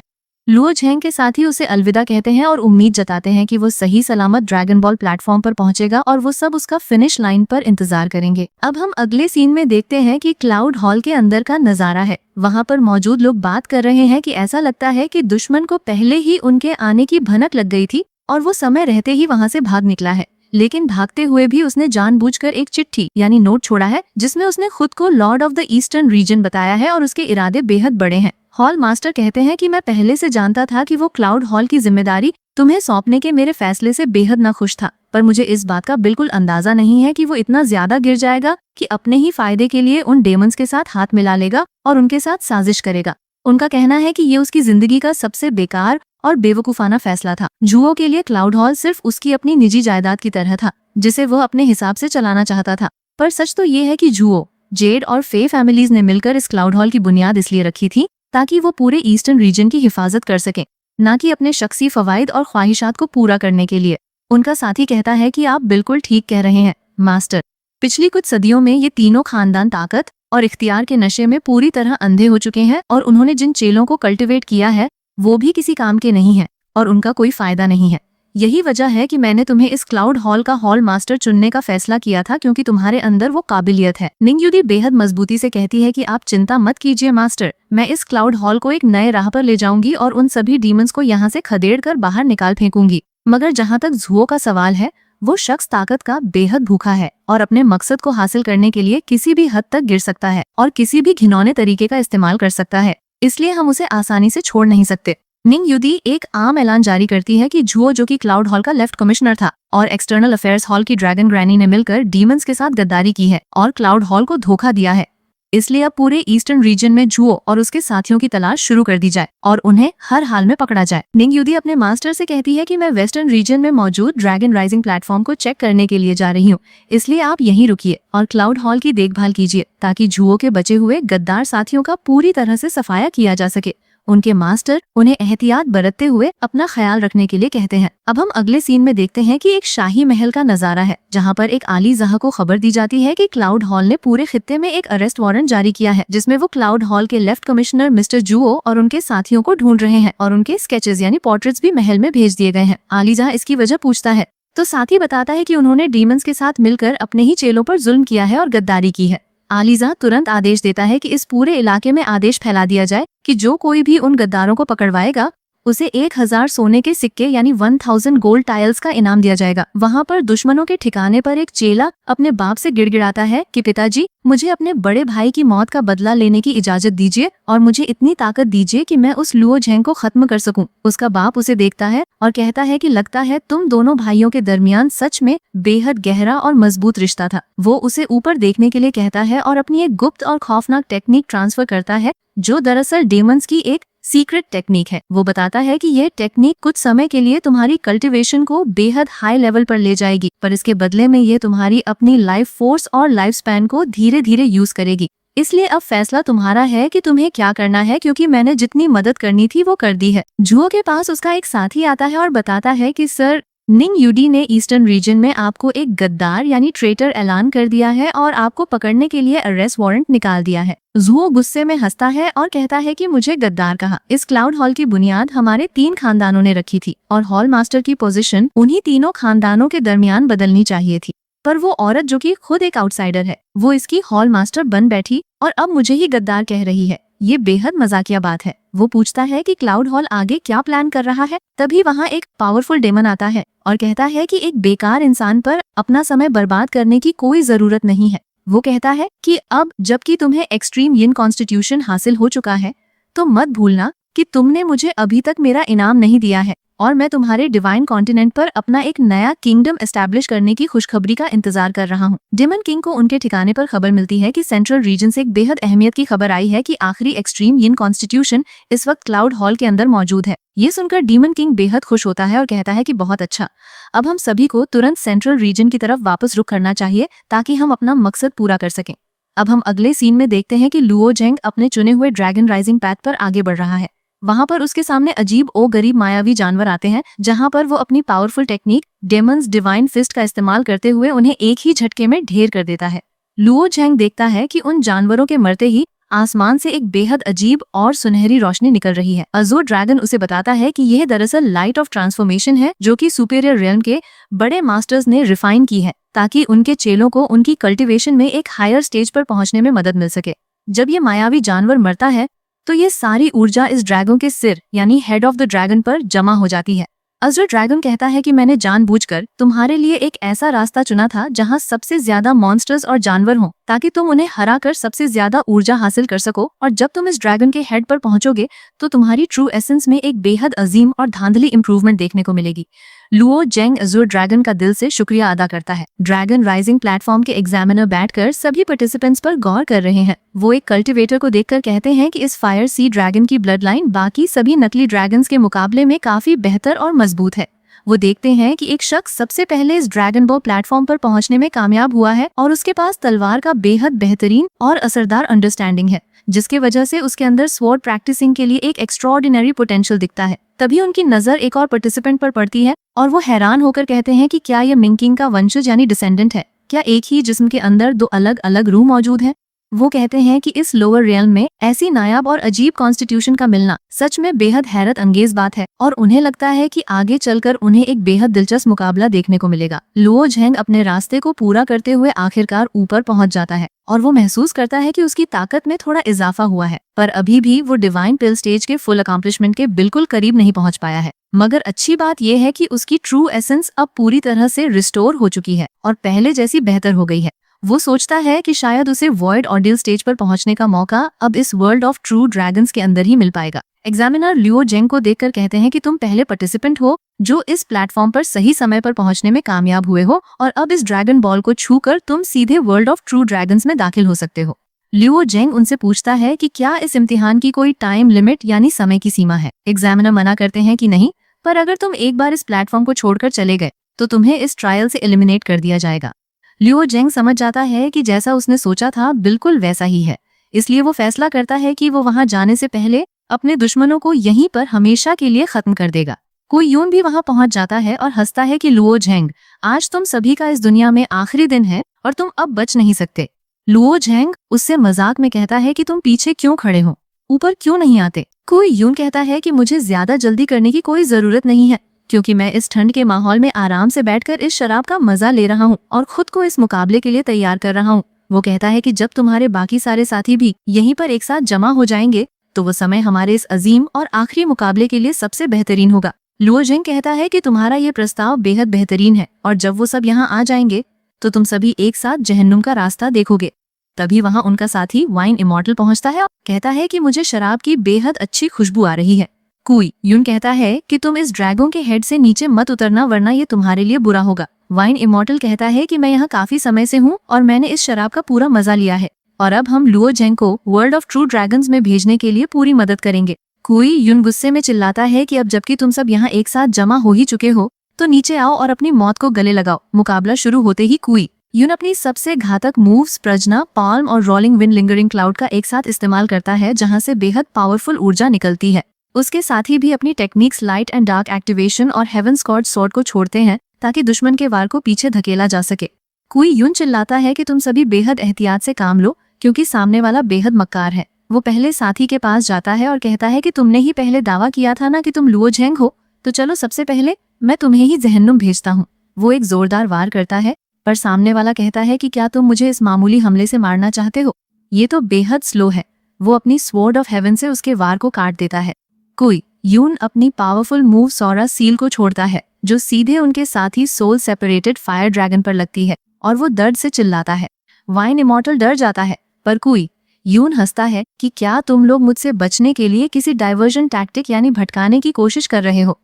[SPEAKER 1] लुओ झेंग के साथ ही उसे अलविदा कहते हैं और उम्मीद जताते हैं कि वो सही सलामत ड्रैगन बॉल प्लेटफॉर्म पर पहुंचेगा और वो सब उसका फिनिश लाइन पर इंतजार करेंगे। अब हम अगले सीन में देखते हैं कि क्लाउड हॉल के अंदर का नजारा है। वहाँ पर मौजूद लोग बात कर रहे हैं कि ऐसा लगता है कि दुश्मन को पहले ही उनके आने की भनक लग गई थी और वो समय रहते ही वहाँ से भाग निकला है। लेकिन भागते हुए भी उसने जानबूझकर एक चिट्ठी यानी नोट छोड़ा है, जिसमें उसने खुद को Lord of the eastern region बताया है और उसके इरादे बेहद बड़े हैं। हॉल मास्टर कहते हैं कि मैं पहले से जानता था कि वो क्लाउड हॉल की जिम्मेदारी तुम्हें सौंपने के मेरे फैसले से बेहद नाखुश था, पर मुझे इस बात का बिल्कुल अंदाजा नहीं है कि वो इतना ज्यादा गिर जाएगा कि अपने ही फायदे के लिए उन डेमंस के साथ हाथ मिला लेगा और उनके साथ साजिश करेगा। उनका कहना है कि ये उसकी जिंदगी का सबसे बेकार और बेवकूफाना फैसला था। जुओ के लिए क्लाउड हॉल सिर्फ उसकी अपनी निजी जायदाद की तरह था, जिसे वह अपने हिसाब से चलाना चाहता था। पर सच तो ये है कि जुओ, जेड और फे फैमिलीज ने मिलकर इस क्लाउड हॉल की बुनियाद इसलिए रखी थी ताकि वो पूरे ईस्टर्न रीजन की हिफाजत कर सकें, न कि अपने शख्सी फवाइद और ख्वाहिशात को पूरा करने के लिए। उनका साथी कहता है कि आप बिल्कुल ठीक कह रहे हैं मास्टर। पिछली कुछ सदियों में ये तीनों खानदान ताकत और इख्तियार के नशे में पूरी तरह अंधे हो चुके हैं और उन्होंने जिन चेलों को कल्टिवेट किया है वो भी किसी काम के नहीं है और उनका कोई फायदा नहीं है। यही वजह है कि मैंने तुम्हें इस क्लाउड हॉल का हॉल मास्टर चुनने का फैसला किया था, क्योंकि तुम्हारे अंदर वो काबिलियत है। निंग युदी बेहद मजबूती से कहती है कि आप चिंता मत कीजिए मास्टर, मैं इस क्लाउड हॉल को एक नए राह पर ले जाऊंगी और उन सभी डीमंस को यहाँ से खदेड़ कर बाहर निकाल फेंकूंगी। मगर जहाँ तक जुओ का सवाल है, वो शख्स ताकत का बेहद भूखा है और अपने मकसद को हासिल करने के लिए किसी भी हद तक गिर सकता है और किसी भी घिनौने तरीके का इस्तेमाल कर सकता है, इसलिए हम उसे आसानी से छोड़ नहीं सकते। निंग युदी एक आम ऐलान जारी करती है कि जुओ, जो कि क्लाउड हॉल का लेफ्ट कमिश्नर था, और एक्सटर्नल अफेयर्स हॉल की ड्रैगन ग्रैनी ने मिलकर डीमंस के साथ गद्दारी की है और क्लाउड हॉल को धोखा दिया है। इसलिए अब पूरे ईस्टर्न रीजन में जुओ और उसके साथियों की तलाश शुरू कर दी जाए और उन्हें हर हाल में पकड़ा जाए। निंग युदी अपने मास्टर से कहती है कि मैं वेस्टर्न रीजन में मौजूद ड्रैगन राइजिंग प्लेटफॉर्म को चेक करने के लिए जा रही हूँ, इसलिए आप यहीं रुकिए और क्लाउड हॉल की देखभाल कीजिए ताकि जुओ के बचे हुए गद्दार साथियों का पूरी तरह से सफाया किया जा सके। उनके मास्टर उन्हें एहतियात बरतते हुए अपना ख्याल रखने के लिए कहते हैं। अब हम अगले सीन में देखते हैं कि एक शाही महल का नजारा है, जहां पर एक आली ज़हा को खबर दी जाती है कि क्लाउड हॉल ने पूरे खित्ते में एक अरेस्ट वारंट जारी किया है, जिसमें वो क्लाउड हॉल के लेफ्ट कमिश्नर मिस्टर जुओ और उनके साथियों को ढूंढ रहे हैं और उनके स्केचेस यानी पोर्ट्रेट्स भी महल में भेज दिए गए हैं। आली ज़हा इसकी वजह पूछता है तो साथी बताता है कि उन्होंने डीमंस के साथ मिलकर अपने ही चेलों पर जुल्म किया है और गद्दारी की है। आली ज़हा तुरंत आदेश देता है कि इस पूरे इलाके में आदेश फैला दिया जाए कि जो कोई भी उन गद्दारों को पकड़वाएगा उसे 1000 सोने के सिक्के यानी 1000 गोल्ड टाइल्स का इनाम दिया जाएगा। वहाँ पर दुश्मनों के ठिकाने पर एक चेला अपने बाप से गिड़गिड़ाता है कि पिताजी, मुझे अपने बड़े भाई की मौत का बदला लेने की इजाजत दीजिए और मुझे इतनी ताकत दीजिए कि मैं उस लुओ झेंग को खत्म कर सकूं। उसका बाप उसे देखता है और कहता है कि लगता है तुम दोनों भाइयों के दरमियान सच में बेहद गहरा और मजबूत रिश्ता था। वो उसे ऊपर देखने के लिए कहता है और अपनी एक गुप्त और खौफनाक टेक्निक ट्रांसफर करता है, जो दरअसल डेमंस की एक सीक्रेट टेक्निक है। वो बताता है कि यह टेक्निक कुछ समय के लिए तुम्हारी कल्टीवेशन को बेहद हाई लेवल पर ले जाएगी, पर इसके बदले में ये तुम्हारी अपनी लाइफ फोर्स और लाइफ स्पैन को धीरे धीरे यूज करेगी। इसलिए अब फैसला तुम्हारा है कि तुम्हें क्या करना है, क्योंकि मैंने जितनी मदद करनी थी वो कर दी है। जुओ के पास उसका एक साथी आता है और बताता है कि सर, निंग युदी ने ईस्टर्न रीजन में आपको एक गद्दार यानी ट्रेटर ऐलान कर दिया है और आपको पकड़ने के लिए अरेस्ट वारंट निकाल दिया है। जुओ गुस्से में हंसता है और कहता है कि मुझे गद्दार कहा। इस क्लाउड हॉल की बुनियाद हमारे 3 खानदानों ने रखी थी और हॉल मास्टर की पोजीशन उन्हीं तीनों खानदानों के दरमियान बदलनी चाहिए थी, पर वो औरत जो कि खुद एक आउटसाइडर है, वो इसकी हॉल मास्टर बन बैठी और अब मुझे ही गद्दार कह रही है। ये बेहद मजाकिया बात है। वो पूछता है कि क्लाउड हॉल आगे क्या प्लान कर रहा है। तभी वहाँ एक पावरफुल डेमन आता है और कहता है कि एक बेकार इंसान पर अपना समय बर्बाद करने की कोई जरूरत नहीं है। वो कहता है कि अब जबकि तुम्हें एक्सट्रीम यिन कॉन्स्टिट्यूशन हासिल हो चुका है, तो मत भूलना कि तुमने मुझे अभी तक मेरा इनाम नहीं दिया है और मैं तुम्हारे डिवाइन कॉन्टिनेंट पर अपना एक नया किंगडम एस्टैब्लिश करने की खुशखबरी का इंतजार कर रहा हूँ। डेमन किंग को उनके ठिकाने पर खबर मिलती है कि सेंट्रल रीजन से एक बेहद अहमियत की खबर आई है कि आखिरी एक्सट्रीम यिन कॉन्स्टिट्यूशन इस वक्त क्लाउड हॉल के अंदर मौजूद है। ये सुनकर डेमन किंग बेहद खुश होता है और कहता है कि बहुत अच्छा, अब हम सभी को तुरंत सेंट्रल रीजन की तरफ वापस रुख करना चाहिए ताकि हम अपना मकसद पूरा कर सकें। अब हम अगले सीन में देखते हैं कि लुओ झेंग अपने चुने हुए ड्रैगन राइजिंग पैथ पर आगे बढ़ रहा है। वहाँ पर उसके सामने अजीब ओ गरीब मायावी जानवर आते हैं, जहाँ पर वो अपनी powerful technique demons divine fist का इस्तेमाल करते हुए उन्हें एक ही झटके में ढेर कर देता है। लुओ झेंग देखता है कि उन जानवरों के मरते ही आसमान से एक बेहद अजीब और सुनहरी रोशनी निकल रही है। अजूर ड्रैगन उसे बताता है कि यह दरअसल लाइट ऑफ ट्रांसफॉर्मेशन है, जो कि सुपीरियर रियल्म के बड़े मास्टर्स ने रिफाइन की है ताकि उनके चेलों को उनकी कल्टीवेशन में एक हायर स्टेज पर पहुंचने में मदद मिल सके। जब ये मायावी जानवर मरता है तो ये सारी ऊर्जा इस ड्रैगन के सिर यानी हेड ऑफ द ड्रैगन पर जमा हो जाती है। अजूर ड्रैगन कहता है कि मैंने जानबूझकर तुम्हारे लिए एक ऐसा रास्ता चुना था जहां सबसे ज्यादा मॉन्स्टर्स और जानवर हों, ताकि तुम उन्हें हराकर सबसे ज्यादा ऊर्जा हासिल कर सको, और जब तुम इस ड्रैगन के हेड पर पहुंचोगे तो तुम्हारी ट्रू एसेंस में एक बेहद अजीम और धांधली इंप्रूवमेंट देखने को मिलेगी। लुओ जेंग अजूर ड्रैगन का दिल से शुक्रिया अदा करता है। ड्रैगन राइजिंग प्लेटफॉर्म के एग्जामिनर बैठकर सभी पार्टिसिपेंट्स पर गौर कर रहे हैं। वो एक कल्टीवेटर को देखकर कहते हैं कि इस फायर सी ड्रैगन की ब्लड लाइन बाकी सभी नकली ड्रैगन्स के मुकाबले में काफी बेहतर और मजबूत है। वो देखते हैं कि एक शख्स सबसे पहले इस ड्रैगन बॉल प्लेटफॉर्म पर पहुंचने में कामयाब हुआ है और उसके पास तलवार का बेहद बेहतरीन और असरदार अंडरस्टैंडिंग है, जिसके वजह से उसके अंदर स्वॉर्ड प्रैक्टिसिंग के लिए एक एक्स्ट्राऑर्डिनरी पोटेंशियल दिखता है। तभी उनकी नजर एक और पार्टिसिपेंट पर पड़ती है और वो हैरान होकर कहते हैं कि क्या ये मिंकिंग का वंशज यानी डिसेंडेंट है? क्या एक ही जिस्म के अंदर दो अलग अलग रूह मौजूद हैं? वो कहते हैं कि इस लोअर रियल्म में ऐसी नायाब और अजीब कॉन्स्टिट्यूशन का मिलना सच में बेहद हैरत अंगेज बात है, और उन्हें लगता है कि आगे चलकर उन्हें एक बेहद दिलचस्प मुकाबला देखने को मिलेगा। लुओ झेंग अपने रास्ते को पूरा करते हुए आखिरकार ऊपर पहुंच जाता है और वो महसूस करता है कि उसकी ताकत में थोड़ा इजाफा हुआ है, पर अभी भी वो डिवाइन पिल स्टेज के फुल अकम्पलिशमेंट के बिल्कुल करीब नहीं पहुंच पाया है। मगर अच्छी बात यह है कि उसकी ट्रू एसेंस अब पूरी तरह से रिस्टोर हो चुकी है और पहले जैसी बेहतर हो गई है। वो सोचता है कि शायद उसे वॉइड ऑर्डियल स्टेज पर पहुंचने का मौका अब इस वर्ल्ड ऑफ ट्रू ड्रैगन्स के अंदर ही मिल पाएगा। एग्जामिनर लियो जेंग को देखकर कहते हैं कि तुम पहले पार्टिसिपेंट हो जो इस प्लेटफॉर्म पर सही समय पर पहुंचने में कामयाब हुए हो, और अब इस ड्रैगन बॉल को छूकर तुम सीधे वर्ल्ड ऑफ ट्रू ड्रैगन्स में दाखिल हो सकते हो। लियो जेंग उनसे पूछता है कि क्या इस इम्तिहान की कोई टाइम लिमिट यानी समय की सीमा है। एग्जामिनर मना करते हैं कि नहीं, पर अगर तुम एक बार इस प्लेटफॉर्म को छोड़कर चले गए तो तुम्हें इस ट्रायल से एलिमिनेट कर दिया जाएगा। लियो जेंग समझ जाता है कि जैसा उसने सोचा था बिल्कुल वैसा ही है, इसलिए वो फैसला करता है कि वो वहां जाने से पहले अपने दुश्मनों को यहीं पर हमेशा के लिए खत्म कर देगा। कुई यून भी वहां पहुंच जाता है और हंसता है कि लुओ झेंग, आज तुम सभी का इस दुनिया में आखिरी दिन है और तुम अब बच नहीं सकते। लुओ झेंग उससे मजाक में कहता है कि तुम पीछे क्यों खड़े हो, ऊपर क्यों नहीं आते। कुई यून कहता है कि मुझे ज्यादा जल्दी करने की कोई जरूरत नहीं है, क्योंकि मैं इस ठंड के माहौल में आराम से बैठकर इस शराब का मजा ले रहा हूँ और खुद को इस मुकाबले के लिए तैयार कर रहा हूँ। वो कहता है कि जब तुम्हारे बाकी सारे साथी भी यहीं पर एक साथ जमा हो जाएंगे तो वो समय हमारे इस अजीम और आखिरी मुकाबले के लिए सबसे बेहतरीन होगा। लुओ जेंग कहता है कि तुम्हारा ये प्रस्ताव बेहद बेहतरीन है, और जब वो सब यहाँ आ जाएंगे तो तुम सभी एक साथ जहन्नुम का रास्ता देखोगे। तभी वहाँ उनका साथी वाइन इमॉर्टल पहुँचता है और कहता है कि मुझे शराब की बेहद अच्छी खुशबू आ रही है। कुई यून कहता है कि तुम इस ड्रैगन के हेड से नीचे मत उतरना, वरना ये तुम्हारे लिए बुरा होगा। वाइन इमॉर्टल कहता है कि मैं यहाँ काफी समय से हूँ और मैंने इस शराब का पूरा मजा लिया है, और अब हम लुओ जेंग को वर्ल्ड ऑफ ट्रू ड्रैगन्स में भेजने के लिए पूरी मदद करेंगे। कुई यून गुस्से में चिल्लाता है कि अब जबकि तुम सब यहाँ एक साथ जमा हो ही चुके हो तो नीचे आओ और अपनी मौत को गले लगाओ। मुकाबला शुरू होते ही कुई यून अपनी सबसे घातक मूव्स प्रजना, पाल्म और रोलिंग विंड लिंगरिंग क्लाउड का एक साथ इस्तेमाल करता है, जहाँ से बेहद पावरफुल ऊर्जा निकलती है। उसके साथ ही भी अपनी techniques light and dark activation और हेवंस गॉड स्वॉर्ड को छोड़ते हैं ताकि दुश्मन के वार को पीछे धकेला जा सके। कुई यून चिल्लाता है कि तुम सभी बेहद एहतियात से काम लो, क्योंकि सामने वाला बेहद मक्कार है। वो पहले साथी के पास जाता है और कहता है कि तुमने ही पहले दावा किया था ना कि तुम लुओ झेंग हो, तो चलो सबसे पहले मैं तुम्हें ही जहन्नुम भेजता हूँ। वो एक जोरदार वार करता है, पर सामने वाला कहता है कि क्या तुम मुझे इस मामूली हमले से मारना चाहते हो? ये तो बेहद स्लो है। वो अपनी स्वॉर्ड ऑफ हेवन से उसके वार को काट देता है। कुई यून अपनी पावरफुल मूव सौरा सील को छोड़ता है, जो सीधे उनके साथी सोल सेपरेटेड फायर ड्रैगन पर लगती है, और वो दर्द से चिल्लाता है। वाइन इमॉर्टल डर जाता है, पर कुई यून हंसता है कि क्या तुम लोग मुझसे बचने के लिए किसी डाइवर्जन टैक्टिक यानी भटकाने की कोशिश कर रहे हो,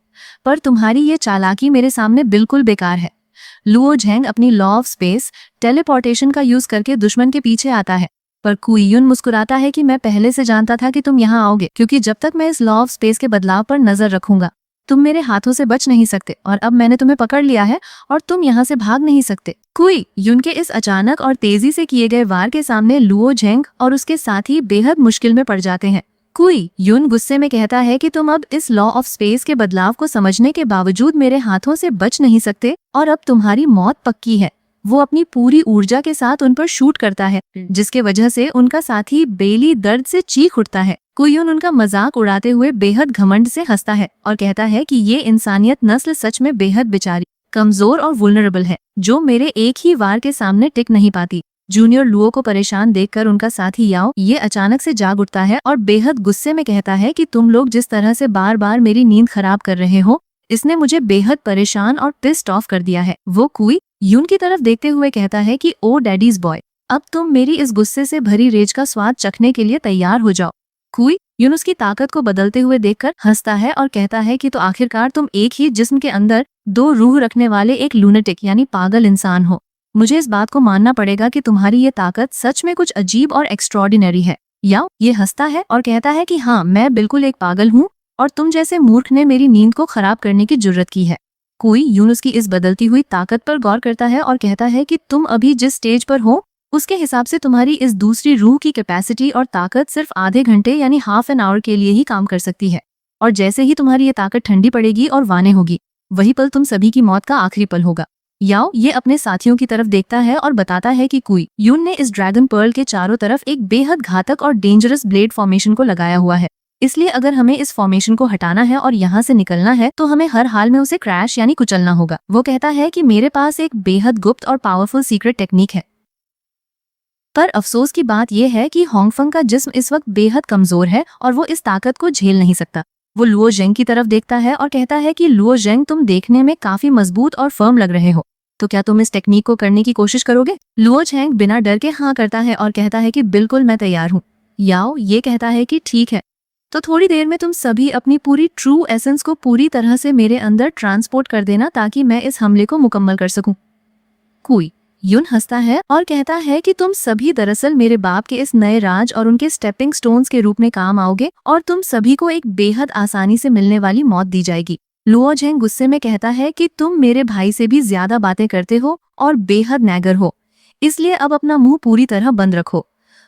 [SPEAKER 1] पर तुम्हारी ये चालाकी मेरे सामने बिल्कुल बेकार है। लुओ झेंग अपनी लॉ ऑफ स्पेस टेलीपोर्टेशन का यूज करके दुश्मन के पीछे आता है, पर कुई यून मुस्कुराता है कि मैं पहले से जानता था कि तुम यहाँ आओगे, क्योंकि जब तक मैं इस लॉ ऑफ स्पेस के बदलाव पर नजर रखूंगा तुम मेरे हाथों से बच नहीं सकते, और अब मैंने तुम्हें पकड़ लिया है और तुम यहाँ से भाग नहीं सकते। कुई यून के इस अचानक और तेजी से किए गए वार के सामने लुओ झेंग और उसके साथी बेहद मुश्किल में पड़ जाते हैं। कुई यून गुस्से में कहता है कि तुम अब इस लॉ ऑफ स्पेस के बदलाव को समझने के बावजूद मेरे हाथों से बच नहीं सकते, और अब तुम्हारी मौत पक्की है। वो अपनी पूरी ऊर्जा के साथ उन पर शूट करता है, जिसके वजह से उनका साथी बेली दर्द से चीख उठता है। कुयुन उनका मजाक उड़ाते हुए बेहद घमंड से हंसता है और कहता है कि ये इंसानियत नस्ल सच में बेहद बेचारी, कमजोर और वुल्नरेबल है, जो मेरे एक ही वार के सामने टिक नहीं पाती। जूनियर लुओ को परेशान देखकर उनका साथी याओ ये अचानक से जाग उठता है और बेहद गुस्से में कहता है कि तुम लोग जिस तरह से बार बार मेरी नींद खराब कर रहे हो, इसने मुझे बेहद परेशान और पिस्ड ऑफ कर दिया है। वो कुई यून की तरफ देखते हुए कहता है कि ओ डैडीज बॉय, अब तुम मेरी इस गुस्से से भरी रेज का स्वाद चखने के लिए तैयार हो जाओ। कुई यून उसकी ताकत को बदलते हुए देखकर हंसता है और कहता है कि तो आखिरकार तुम एक ही जिस्म के अंदर दो रूह रखने वाले एक लूनेटिक यानी पागल इंसान हो। मुझे इस बात को मानना पड़ेगा कि तुम्हारी ये ताकत सच में कुछ अजीब और एक्स्ट्रॉर्डिनरी है। याओ ये हंसता है और कहता है कि हाँ, मैं बिल्कुल एक पागल हूँ और तुम जैसे मूर्ख ने मेरी नींद को खराब करने की जुर्रत की है। कुई यूनुस की इस बदलती हुई ताकत पर गौर करता है और कहता है कि तुम अभी जिस स्टेज पर हो उसके हिसाब से तुम्हारी इस दूसरी रूह की कैपेसिटी और ताकत सिर्फ आधे घंटे यानी हाफ एन आवर के लिए ही काम कर सकती है, और जैसे ही तुम्हारी ये ताकत ठंडी पड़ेगी और वाने होगी, वही पल तुम सभी की मौत का आखिरी पल होगा। याओ ये अपने साथियों की तरफ देखता है और बताता है कि कुई यून ने इस ड्रैगन पर्ल के चारों तरफ एक बेहद घातक और डेंजरस ब्लेड फॉर्मेशन को लगाया हुआ है, इसलिए अगर हमें इस फॉर्मेशन को हटाना है और यहाँ से निकलना है तो हमें हर हाल में उसे क्रैश यानी कुचलना होगा। वो कहता है कि मेरे पास एक बेहद गुप्त और पावरफुल सीक्रेट टेक्निक है, पर अफसोस की बात यह है कि होंगफंग का जिस्म इस वक्त बेहद कमजोर है और वो इस ताकत को झेल नहीं सकता। वो लुओ जेंग की तरफ देखता है और कहता है कि लुओ जेंग, तुम देखने में काफी मजबूत और फर्म लग रहे हो, तो क्या तुम इस टेक्निक को करने की कोशिश करोगे? लुओ जेंग बिना डर के हाँ करता है और कहता है कि बिल्कुल मैं तैयार हूँ। याओ ये कहता है कि ठीक है, तो थोड़ी देर में तुम सभी अपनी पूरी ट्रू एसेंस को पूरी तरह से मेरे अंदर ट्रांसपोर्ट कर देना ताकि मैं इस हमले को मुकम्मल कर सकूं। कुई यून हंसता है और कहता है कि तुम सभी दरअसल मेरे बाप के इस नए राज और उनके स्टेपिंग स्टोन्स के रूप में काम आओगे और तुम सभी को एक बेहद आसानी से मिलने वाली मौत दी जाएगी। लुओ जेंग गुस्से में कहता है कि तुम मेरे भाई से भी ज्यादा बातें करते हो और बेहद नैगर हो, इसलिए अब अपना मुंह पूरी तरह बंद रखो।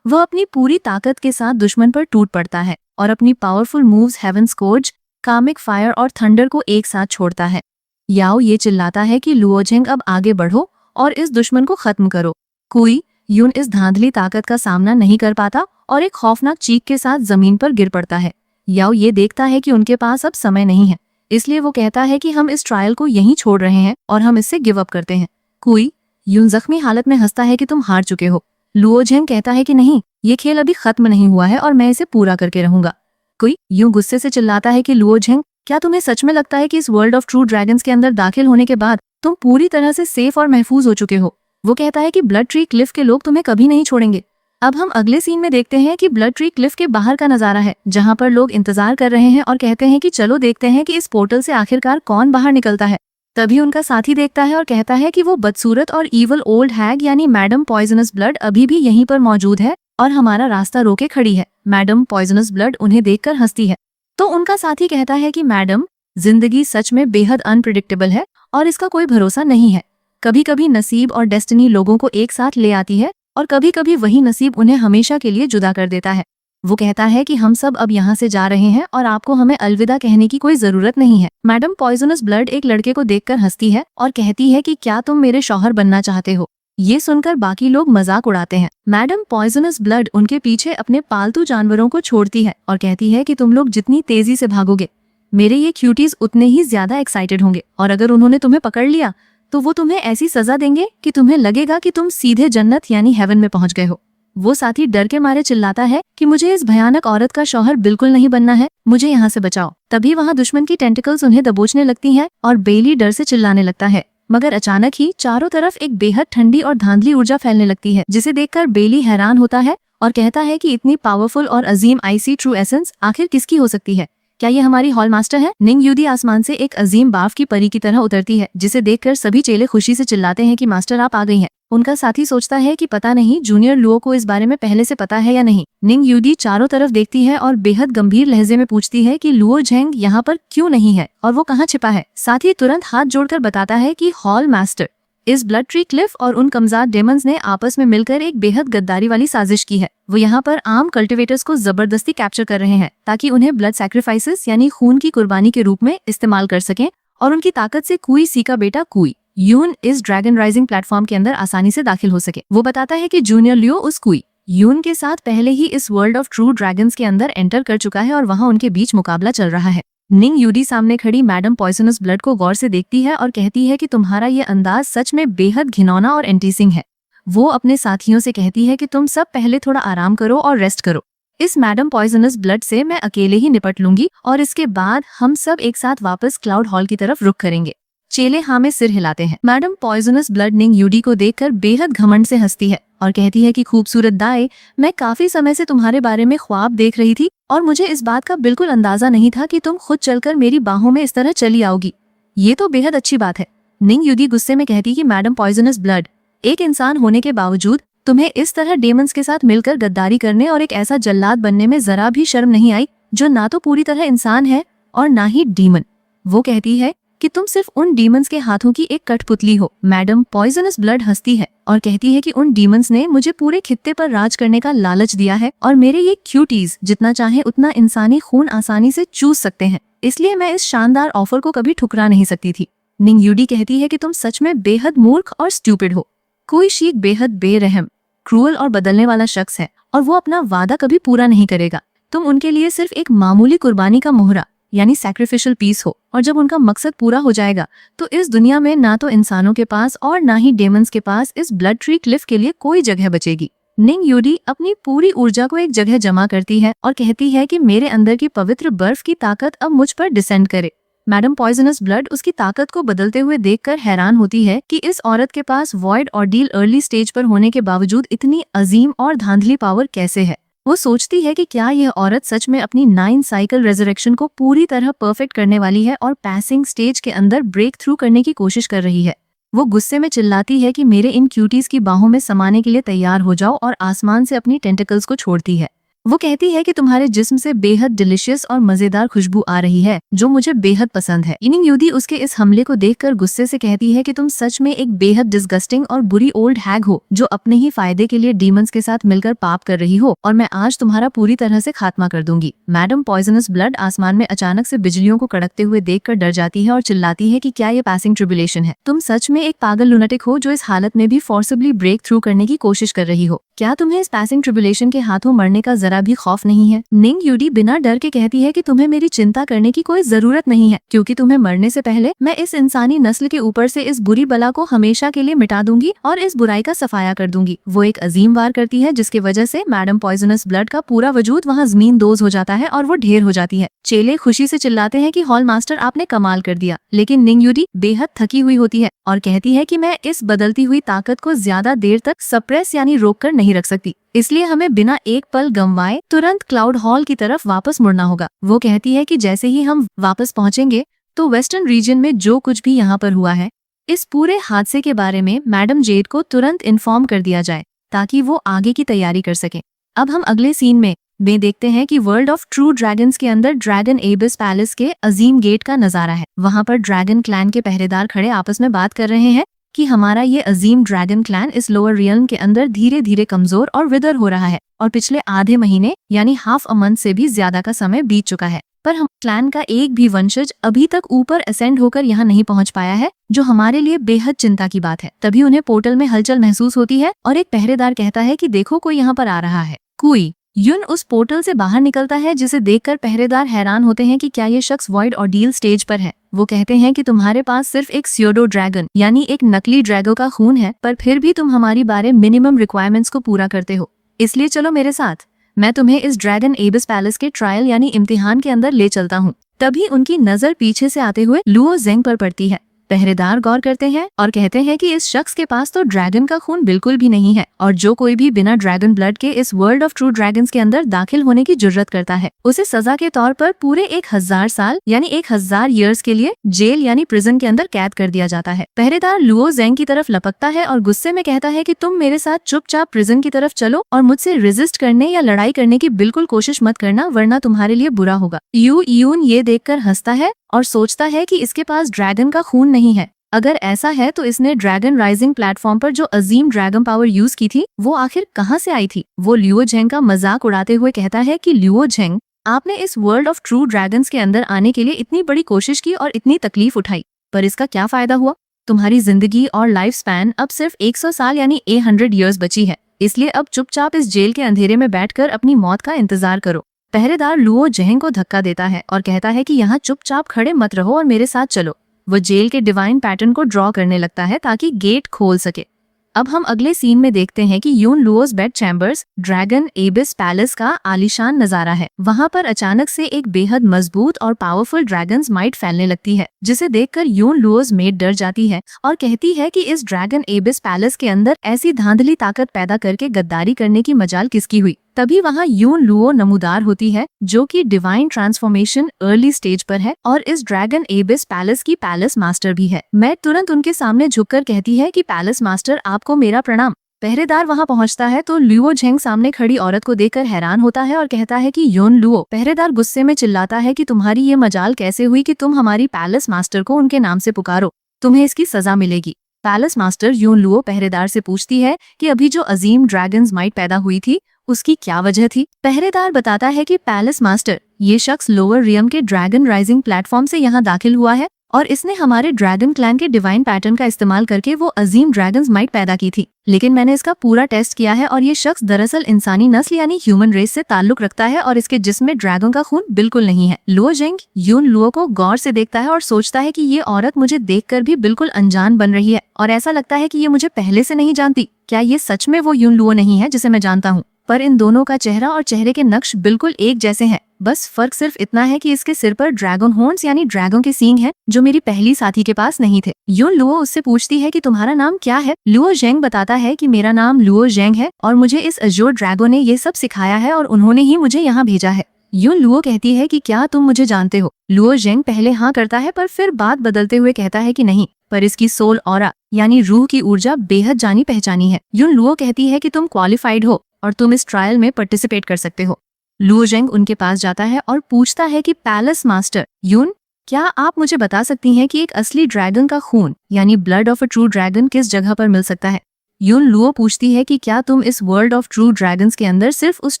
[SPEAKER 1] वह अपनी पूरी ताकत के साथ दुश्मन पर टूट पड़ता है और अपनी powerful moves heaven scourge, karmic fire और थंडर को एक साथ छोड़ता है। याओ ये चिल्लाता है कि लुओ जेंग अब आगे बढ़ो और इस दुश्मन को खत्म करो। कुई यून इस धांधली ताकत का सामना नहीं कर पाता और एक खौफनाक चीख के साथ जमीन पर गिर पड़ता है। याओ ये देखता है कि उनके पास अब समय नहीं है, इसलिए वो कहता है कि हम इस ट्रायल को यहीं छोड़ रहे हैं और हम इससे गिव अप करते हैं। कुई यून जख्मी हालत में हंसता है कि तुम हार चुके हो। लुओ जेंग कहता है कि नहीं, ये खेल अभी खत्म नहीं हुआ है और मैं इसे पूरा करके रहूंगा। कुई यूं गुस्से से चिल्लाता है कि लुओ जेंग, क्या तुम्हें सच में लगता है कि इस वर्ल्ड ऑफ ट्रू ड्रैगन्स के अंदर दाखिल होने के बाद तुम पूरी तरह से सेफ और महफूज हो चुके हो? वो कहता है कि ब्लड ट्री क्लिफ के लोग तुम्हें कभी नहीं छोड़ेंगे। अब हम अगले सीन में देखते हैं कि ब्लड ट्री क्लिफ के बाहर का नजारा है, जहां पर लोग इंतजार कर रहे हैं और कहते हैं कि चलो देखते हैं कि इस पोर्टल से आखिरकार कौन बाहर निकलता है। तभी उनका साथी देखता है और कहता है कि वो बदसूरत और ईवल ओल्ड हैग यानी मैडम पॉइजनस ब्लड अभी भी यहीं पर मौजूद है और हमारा रास्ता रोके खड़ी है। मैडम पॉइजनस ब्लड उन्हें देखकर हंसती है, तो उनका साथी कहता है कि मैडम, जिंदगी सच में बेहद अनप्रिडिक्टेबल है और इसका कोई भरोसा नहीं है। कभी कभी नसीब और डेस्टिनी लोगों को एक साथ ले आती है और कभी कभी वही नसीब उन्हें हमेशा के लिए जुदा कर देता है। वो कहता है कि हम सब अब यहाँ से जा रहे हैं और आपको हमें अलविदा कहने की कोई जरूरत नहीं है। मैडम पॉइजनस ब्लड एक लड़के को देखकर हंसती है और कहती है कि क्या तुम मेरे शौहर बनना चाहते हो? ये सुनकर बाकी लोग मजाक उड़ाते हैं। मैडम पॉइजनस ब्लड उनके पीछे अपने पालतू जानवरों को छोड़ती है और कहती है कि तुम लोग जितनी तेजी से भागोगे, मेरे ये क्यूटीज उतने ही ज्यादा एक्साइटेड होंगे, और अगर उन्होंने तुम्हें पकड़ लिया तो वो तुम्हें ऐसी सजा देंगे कि तुम्हें लगेगा कि तुम सीधे जन्नत यानी हेवन में पहुंच गए हो। वो साथी डर के मारे चिल्लाता है कि मुझे इस भयानक औरत का शौहर बिल्कुल नहीं बनना है, मुझे यहाँ से बचाओ। तभी वहाँ दुश्मन की टेंटिकल्स उन्हें दबोचने लगती हैं और बेली डर से चिल्लाने लगता है, मगर अचानक ही चारों तरफ एक बेहद ठंडी और धांधली ऊर्जा फैलने लगती है, जिसे देखकर बेली हैरान होता है और कहता है कि इतनी पावरफुल और अजीम आईसी ट्रू एसेंस आखिर किसकी हो सकती है? क्या ये हमारी हॉल मास्टर है? निंग यूदी आसमान से एक अजीम बाफ की परी की तरह उतरती है, जिसे देखकर सभी चेले खुशी से चिल्लाते हैं कि मास्टर आप आ गई हैं। उनका साथी सोचता है कि पता नहीं जूनियर लुओ को इस बारे में पहले से पता है या नहीं। निंग यूदी चारों तरफ देखती है और बेहद गंभीर लहजे में पूछती है कि लुओ झेंग यहाँ पर क्यों नहीं है और वो कहाँ छिपा है। साथी तुरंत हाथ जोड़कर बताता है कि हॉल मास्टर, इस ब्लड ट्री क्लिफ और उन कमजात डेमंस ने आपस में मिलकर एक बेहद गद्दारी वाली साजिश की है। वो यहाँ पर आम कल्टिवेटर्स को जबरदस्ती कैप्चर कर रहे हैं ताकि उन्हें ब्लड सैक्रिफाइसेस यानी खून की कुर्बानी के रूप में इस्तेमाल कर सकें और उनकी ताकत से कुई सी का बेटा कुई यून इस ड्रैगन राइजिंग प्लेटफॉर्म के अंदर आसानी से दाखिल हो सके। वो बताता है कि जूनियर लियो उस कुई यून के साथ पहले ही इस वर्ल्ड ऑफ ट्रू ड्रैगन्स के अंदर एंटर कर चुका है और वहाँ उनके बीच मुकाबला चल रहा है। निंग यूडी सामने खड़ी मैडम पॉइजनस ब्लड को गौर से देखती है और कहती है कि तुम्हारा ये अंदाज सच में बेहद घिनौना और एंटीसिंग है। वो अपने साथियों से कहती है कि तुम सब पहले थोड़ा आराम करो और रेस्ट करो। इस मैडम पॉइजनस ब्लड से मैं अकेले ही निपट लूंगी और इसके बाद हम सब एक साथ वापस क्लाउड हॉल की तरफ रुख करेंगे। चेले हाँ में सिर हिलाते हैं। मैडम पॉइजनस ब्लड निंग यूडी को देखकर बेहद घमंड से हंसती है और कहती है कि खूबसूरत दाई, मैं काफी समय से तुम्हारे बारे में ख्वाब देख रही थी और मुझे इस बात का बिल्कुल अंदाजा नहीं था कि तुम खुद चलकर मेरी बाहों में इस तरह चली आओगी। ये तो बेहद अच्छी बात है। निंग यूडी गुस्से में कहती कि मैडम पॉइजनस ब्लड, एक इंसान होने के बावजूद तुम्हें इस तरह डेमंस के साथ मिलकर गद्दारी करने और एक ऐसा जल्लाद बनने में जरा भी शर्म नहीं आई जो ना तो पूरी तरह इंसान है और ना ही डीमन। वो कहती है कि तुम सिर्फ उन डीमंस के हाथों की एक कठपुतली हो। मैडम पॉइजनस ब्लड हंसती है और कहती है कि उन डीमंस ने मुझे पूरे खित्ते पर राज करने का लालच दिया है और मेरे ये क्यूटीज जितना चाहे उतना इंसानी खून आसानी से चूस सकते हैं, इसलिए मैं इस शानदार ऑफर को कभी ठुकरा नहीं सकती थी। निंग यूडी कहती है कि तुम सच में बेहद मूर्ख और स्टूपिड हो। कोई शीख बेहद बेरहम, क्रूअल और बदलने वाला शख्स है और वो अपना वादा कभी पूरा नहीं करेगा। तुम उनके लिए सिर्फ एक मामूली कुर्बानी का मोहरा यानी सैक्रिफिशियल पीस हो और जब उनका मकसद पूरा हो जाएगा तो इस दुनिया में ना तो इंसानों के पास और ना ही डेमंस के पास इस ब्लड ट्री क्लिफ के लिए कोई जगह बचेगी। निंग यूडी अपनी पूरी ऊर्जा को एक जगह जमा करती है और कहती है कि मेरे अंदर की पवित्र बर्फ की ताकत अब मुझ पर डिसेंड करे। मैडम पॉइजनस ब्लड उसकी ताकत को बदलते हुए देखकर हैरान होती है कि इस औरत के पास वॉइड ऑर्डील अर्ली स्टेज पर होने के बावजूद इतनी अजीम और धांधली पावर कैसे है। वो सोचती है कि क्या यह औरत सच में अपनी 9 साइकिल रेजरेक्शन को पूरी तरह परफेक्ट करने वाली है और पैसिंग स्टेज के अंदर ब्रेक थ्रू करने की कोशिश कर रही है। वो गुस्से में चिल्लाती है कि मेरे इन क्यूटीज की बाहों में समाने के लिए तैयार हो जाओ और आसमान से अपनी टेंटिकल्स को छोड़ती है। वो कहती है कि तुम्हारे जिस्म से बेहद डिलिशियस और मजेदार खुशबू आ रही है जो मुझे बेहद पसंद है। निंग यूडी उसके इस हमले को देखकर गुस्से से कहती है कि तुम सच में एक बेहद डिस्गस्टिंग और बुरी ओल्ड हैग हो जो अपने ही फायदे के लिए डीमंस के साथ मिलकर पाप कर रही हो और मैं आज तुम्हारा पूरी तरह से खात्मा कर दूंगी। मैडम पॉइजनस ब्लड आसमान में अचानक से बिजलियों को कड़कते हुए देखकर डर जाती है और चिल्लाती है कि क्या ये पैसिंग ट्रिब्यूलेशन है। तुम सच में एक पागल लुनेटिक हो जो इस हालत में भी फोर्सिबली ब्रेक थ्रू करने की कोशिश कर रही हो। क्या तुम्हें इस पैसिंग ट्रिब्यूलेशन के हाथों मरने का जरा भी खौफ नहीं है? निंग यूडी बिना डर के कहती है कि तुम्हें मेरी चिंता करने की कोई जरूरत नहीं है क्योंकि तुम्हें मरने से पहले मैं इस इंसानी नस्ल के ऊपर से इस बुरी बला को हमेशा के लिए मिटा दूंगी और इस बुराई का सफाया कर दूंगी। वो एक अजीम वार करती है जिसकी वजह से मैडम पॉइजनस ब्लड का पूरा वजूद वहाँ जमीन दोज हो जाता है और वो ढेर हो जाती है। चेले खुशी से चिल्लाते हैं कि हॉल मास्टर आपने कमाल कर दिया, लेकिन निंग यूडी बेहद थकी हुई होती है और कहती है कि मैं इस बदलती हुई ताकत को ज्यादा देर तक सप्रेस यानी रोक कर नहीं रख सकती, इसलिए हमें बिना एक पल गंवाए तुरंत क्लाउड हॉल की तरफ वापस मुड़ना होगा। वो कहती है कि जैसे ही हम वापस पहुंचेंगे तो वेस्टर्न रीजन में जो कुछ भी यहाँ पर हुआ है इस पूरे हादसे के बारे में मैडम जेड को तुरंत इन्फॉर्म कर दिया जाए ताकि वो आगे की तैयारी कर सके। अब हम अगले सीन में देखते हैं कि वर्ल्ड ऑफ ट्रू ड्रैगन्स के अंदर ड्रैगन एबिस पैलेस के अजीम गेट का नजारा है। वहाँ पर ड्रैगन क्लैन के पहरेदार खड़े आपस में बात कर रहे हैं कि हमारा ये अजीम ड्रैगन क्लैन इस लोअर रियल्म के अंदर धीरे धीरे कमजोर और विदर हो रहा है और पिछले आधे महीने यानी हाफ अ मंथ से भी ज्यादा का समय बीत चुका है, पर हम क्लैन का एक भी वंशज अभी तक ऊपर असेंड होकर यहाँ नहीं पहुँच पाया है, जो हमारे लिए बेहद चिंता की बात है। तभी उन्हें पोर्टल में हलचल महसूस होती है और एक पहरेदार कहता है कि देखो कोई यहाँ पर आ रहा है। कुई यून उस पोर्टल से बाहर निकलता है जिसे देखकर पहरेदार हैरान होते हैं कि क्या ये शख्स वॉइड ऑर्डील स्टेज पर है। वो कहते हैं कि तुम्हारे पास सिर्फ एक स्यूडो ड्रैगन यानी एक नकली ड्रैगो का खून है, पर फिर भी तुम हमारी बारे मिनिमम रिक्वायरमेंट्स को पूरा करते हो, इसलिए चलो मेरे साथ, मैं तुम्हें इस ड्रैगन एबिस पैलेस के ट्रायल यानी इम्तिहान के अंदर ले चलता हूँ। तभी उनकी नजर पीछे से आते हुए लुओ जेंग पर पड़ती है। पहरेदार गौर करते हैं और कहते हैं कि इस शख्स के पास तो ड्रैगन का खून बिल्कुल भी नहीं है और जो कोई भी बिना ड्रैगन ब्लड के इस वर्ल्ड ऑफ ट्रू ड्रैगन्स के अंदर दाखिल होने की जुर्रत करता है उसे सजा के तौर पर पूरे 1000 साल यानी 1000 ईयर्स के लिए जेल यानी प्रिजन के अंदर कैद कर दिया जाता है। पहरेदार लुओ जेंग की तरफ लपकता है और गुस्से में कहता है कि तुम मेरे साथ चुपचाप प्रिजन की तरफ चलो और मुझसे रेजिस्ट करने या लड़ाई करने की बिल्कुल कोशिश मत करना, वरना तुम्हारे लिए बुरा होगा। यून ये देखकर हंसता है और सोचता है कि इसके पास ड्रैगन का खून नहीं है। अगर ऐसा है तो इसने ड्रैगन राइजिंग प्लेटफॉर्म पर जो अजीम ड्रैगन पावर यूज की थी वो आखिर कहां से आई थी। वो लियो झेंग का मजाक उड़ाते हुए कहता है कि लियो झेंग, आपने इस वर्ल्ड ऑफ ट्रू ड्रैगन्स के अंदर आने के लिए इतनी बड़ी कोशिश की और इतनी तकलीफ उठाई, पर इसका क्या फायदा हुआ? तुम्हारी जिंदगी और लाइफ स्पैन अब सिर्फ 100 साल यानी 100 ईयर्स बची है, इसलिए अब चुपचाप इस जेल के अंधेरे में बैठकर अपनी मौत का इंतजार करो। पहरेदार लुओ जेंग को धक्का देता है और कहता है कि यहाँ चुपचाप खड़े मत रहो और मेरे साथ चलो। वो जेल के डिवाइन पैटर्न को ड्रॉ करने लगता है ताकि गेट खोल सके। अब हम अगले सीन में देखते हैं कि Yun Luo's bed chambers dragon abyss palace का आलीशान नजारा है। वहाँ पर अचानक से एक बेहद मजबूत और पावरफुल ड्रैगन्स माइट फैलने लगती है, जिसे देखकर यून लुओस मेड डर जाती है और कहती है कि इस ड्रैगन एबिस पैलेस के अंदर ऐसी धांधली ताकत पैदा करके गद्दारी करने की मजाल किसकी हुई। तभी वहाँ यून लुओ नमूदार होती है, जो कि डिवाइन ट्रांसफॉर्मेशन अर्ली स्टेज पर है और इस ड्रैगन एबिस पैलेस की पैलेस मास्टर भी है। मैं तुरंत उनके सामने झुककर कहती है कि पैलेस मास्टर, आपको मेरा प्रणाम। पहरेदार वहाँ पहुँचता है तो लुओ झेंग सामने खड़ी औरत को देखकर हैरान होता है और कहता है कि यून लुओ। पहरेदार गुस्से में चिल्लाता है कि तुम्हारी ये मजाल कैसे हुई कि तुम हमारी पैलेस मास्टर को उनके नाम से पुकारो, तुम्हें इसकी सजा मिलेगी। पैलेस मास्टर यून लुओ पहरेदार से पूछती है कि अभी जो अजीम ड्रैगन्स माइट पैदा हुई थी उसकी क्या वजह थी। पहरेदार बताता है कि पैलेस मास्टर, ये शख्स लोअर रियम के ड्रैगन राइजिंग प्लेटफॉर्म से यहाँ दाखिल हुआ है और इसने हमारे ड्रैगन क्लैन के डिवाइन पैटर्न का इस्तेमाल करके वो अजीम ड्रैगन्स माइट पैदा की थी। लेकिन मैंने इसका पूरा टेस्ट किया है और ये शख्स दरअसल इंसानी नस्ल यानी ह्यूमन रेस से ताल्लुक रखता है और इसके जिस्म में ड्रैगन का खून बिल्कुल नहीं है। लुओ जेंग यून लुओ को गौर से देखता है और सोचता है कि ये औरत मुझे देखकर भी बिल्कुल अनजान बन रही है और ऐसा लगता है कि ये मुझे पहले से नहीं जानती। क्या ये सच में वो यून लुओ नहीं है जिसे मैं जानता हूँ? पर इन दोनों का चेहरा और चेहरे के नक्श बिल्कुल एक जैसे हैं। बस फर्क सिर्फ इतना है कि इसके सिर पर ड्रैगन हॉर्न्स यानी ड्रैगन के सींग हैं, जो मेरी पहली साथी के पास नहीं थे। यून लुओ उससे पूछती है कि तुम्हारा नाम क्या है। लुओ जेंग बताता है कि मेरा नाम लुओ जेंग है और मुझे इस अजोर ड्रैगन ने ये सब सिखाया है और उन्होंने ही मुझे यहाँ भेजा है। यून लुओ कहती है कि क्या तुम मुझे जानते हो? लुओ जेंग पहले हाँ करता है पर फिर बात बदलते हुए कहता है कि नहीं, पर इसकी सोल ऑरा यानी रूह की ऊर्जा बेहद जानी पहचानी है। यून लुओ कहती है कि तुम क्वालिफाइड हो और तुम इस ट्रायल में पार्टिसिपेट कर सकते हो। लुओ जेंग उनके पास जाता है और पूछता है कि पैलेस मास्टर यून, क्या आप मुझे बता सकती हैं कि एक असली ड्रैगन का खून यानी blood of a true dragon किस जगह पर मिल सकता है? यून लुओ पूछती है कि क्या तुम इस वर्ल्ड ऑफ ट्रू ड्रैगन्स के अंदर सिर्फ उस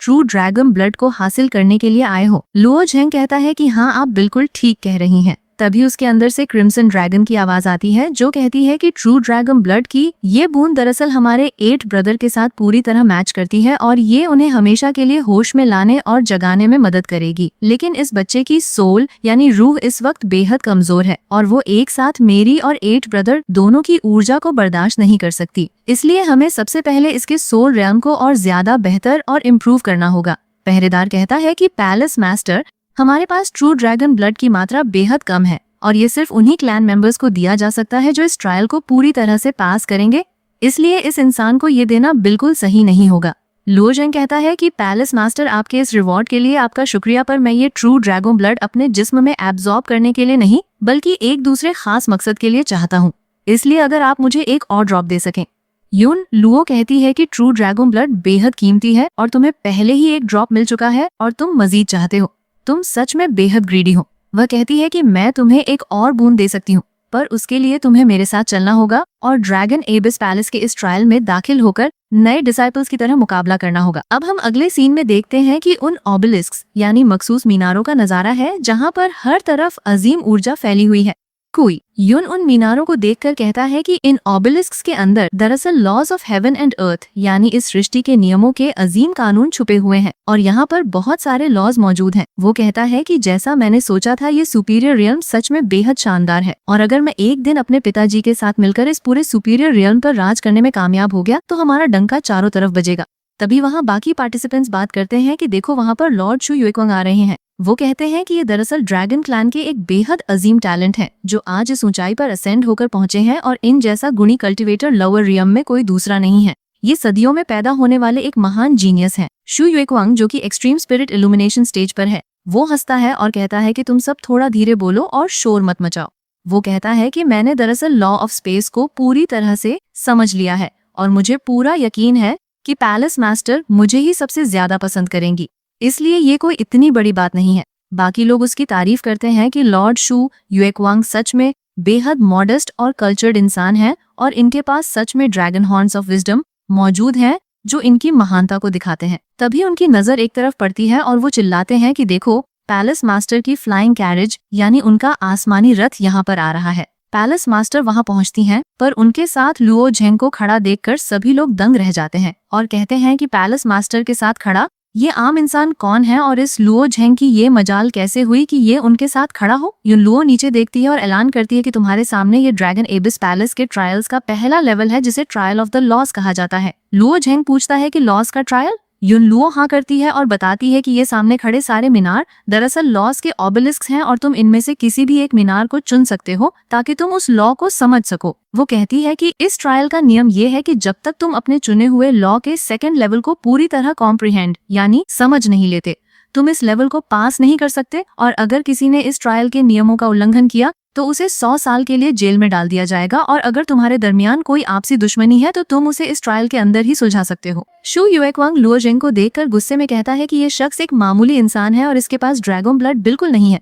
[SPEAKER 1] ट्रू ड्रैगन ब्लड को हासिल करने के लिए आए हो? लुओ जेंग कहता है कि हाँ, आप बिल्कुल ठीक कह रही हैं। तभी उसके अंदर से क्रिम्सन ड्रैगन की आवाज आती है, जो कहती है कि ट्रू ड्रैगन ब्लड की ये बूंद दरअसल हमारे 8 ब्रदर के साथ पूरी तरह मैच करती है और ये उन्हें हमेशा के लिए होश में लाने और जगाने में मदद करेगी। लेकिन इस बच्चे की सोल यानी रूह इस वक्त बेहद कमजोर है और वो एक साथ मेरी और 8 ब्रदर दोनों की ऊर्जा को बर्दाश्त नहीं कर सकती। इसलिए हमें सबसे पहले इसके सोल रैम को और ज्यादा बेहतर और इम्प्रूव करना होगा। पहरेदार कहता है कि पैलेस मास्टर, हमारे पास ट्रू ड्रैगन ब्लड की मात्रा बेहद कम है और ये सिर्फ उन्हीं क्लैन मेंबर्स को दिया जा सकता है जो इस ट्रायल को पूरी तरह से पास करेंगे, इसलिए इस इंसान को ये देना बिल्कुल सही नहीं होगा। लुओ जेंग कहता है कि पैलेस मास्टर, आपके इस रिवॉर्ड के लिए आपका शुक्रिया, पर मैं ये ट्रू ड्रैगन ब्लड अपने जिस्म में एब्जॉर्ब करने के लिए नहीं बल्कि एक दूसरे खास मकसद के लिए चाहता हूँ, इसलिए अगर आप मुझे एक और ड्रॉप दे सकें। यून लुओ कहती है कि ट्रू ड्रैगन ब्लड बेहद कीमती है और तुम्हें पहले ही एक ड्रॉप मिल चुका है और तुम मजीद चाहते हो। तुम सच में बेहद ग्रीडी हो। वह कहती है कि मैं तुम्हें एक और बूंद दे सकती हूँ, पर उसके लिए तुम्हें मेरे साथ चलना होगा और ड्रैगन एबिस पैलेस के इस ट्रायल में दाखिल होकर नए डिसाइपल्स की तरह मुकाबला करना होगा। अब हम अगले सीन में देखते हैं कि उन ऑबेलिस्क्स यानी मखसूस मीनारों का नजारा है, जहाँ पर हर तरफ अजीम ऊर्जा फैली हुई है। कोई यून उन मीनारों को देखकर कहता है कि इन ऑबेलिस्क्स के अंदर दरअसल laws of heaven and earth यानी इस सृष्टि के नियमों के अजीम कानून छुपे हुए हैं और यहाँ पर बहुत सारे लॉज मौजूद हैं। वो कहता है कि जैसा मैंने सोचा था, ये सुपीरियर रियल्म सच में बेहद शानदार है और अगर मैं एक दिन अपने पिताजी के साथ मिलकर इस पूरे सुपीरियर रियल्म पर राज करने में कामयाब हो गया तो हमारा डंका चारों तरफ बजेगा। तभी वहाँ बाकी पार्टिसिपेंट्स बात करते हैं कि देखो, वहाँ पर लॉर्ड शू युएक्वांग आ रहे हैं। वो कहते हैं कि ये दरअसल ड्रैगन क्लैन के एक बेहद अजीम टैलेंट है, जो आज इस ऊंचाई पर असेंड होकर पहुंचे हैं और इन जैसा गुणी कल्टीवेटर लोअर रियम में कोई दूसरा नहीं है। ये सदियों में पैदा होने वाले एक महान जीनियस हैं। शू युएक्वांग, जो कि एक्सट्रीम स्पिरिट इल्यूमिनेशन स्टेज पर है, वो हंसता है और कहता है कि तुम सब थोड़ा धीरे बोलो और शोर मत मचाओ। वो कहता है कि मैंने दरअसल लॉ ऑफ स्पेस को पूरी तरह से समझ लिया है और मुझे पूरा यकीन है कि पैलेस मास्टर मुझे ही सबसे ज्यादा पसंद करेंगी, इसलिए ये कोई इतनी बड़ी बात नहीं है। बाकी लोग उसकी तारीफ करते हैं कि लॉर्ड शू युएक्वांग सच में बेहद मॉडेस्ट और कल्चर्ड इंसान है और इनके पास सच में ड्रैगन हॉर्न्स ऑफ विजडम मौजूद हैं जो इनकी महानता को दिखाते हैं। तभी उनकी नजर एक तरफ पड़ती है और वो चिल्लाते हैं कि देखो, पैलेस मास्टर की फ्लाइंग कैरेज यानी उनका आसमानी रथ यहाँ पर आ रहा है। पैलेस मास्टर वहां पहुंचती हैं, पर उनके साथ लुओ झेंग को खड़ा देखकर सभी लोग दंग रह जाते हैं और कहते हैं कि पैलेस मास्टर के साथ खड़ा ये आम इंसान कौन है और इस लुओ झेंग की ये मजाल कैसे हुई कि ये उनके साथ खड़ा हो। युन लुओ नीचे देखती है और ऐलान करती है कि तुम्हारे सामने ये ड्रैगन एबिस पैलेस के ट्रायल्स का पहला लेवल है, जिसे ट्रायल ऑफ द लॉस कहा जाता है। लुओ झेंग पूछता है कि लॉस का ट्रायल? युन लुओ हाँ करती है और बताती है कि ये सामने खड़े सारे मीनार दरअसल लॉस के ऑबेलिस्क हैं और तुम इनमें से किसी भी एक मीनार को चुन सकते हो ताकि तुम उस लॉ को समझ सको। वो कहती है कि इस ट्रायल का नियम ये है कि जब तक तुम अपने चुने हुए लॉ के सेकंड लेवल को पूरी तरह कॉम्प्रिहेंड यानी समझ नहीं लेते, तुम इस लेवल को पास नहीं कर सकते, और अगर किसी ने इस ट्रायल के नियमों का उल्लंघन किया तो उसे 100 साल के लिए जेल में डाल दिया जाएगा, और अगर तुम्हारे दरमियान कोई आपसी दुश्मनी है तो तुम उसे इस ट्रायल के अंदर ही सुलझा सकते हो। शू युएक्वांग लुओ झेंग को देखकर गुस्से में कहता है कि ये शख्स एक मामूली इंसान है और इसके पास ड्रैगन ब्लड बिल्कुल नहीं है,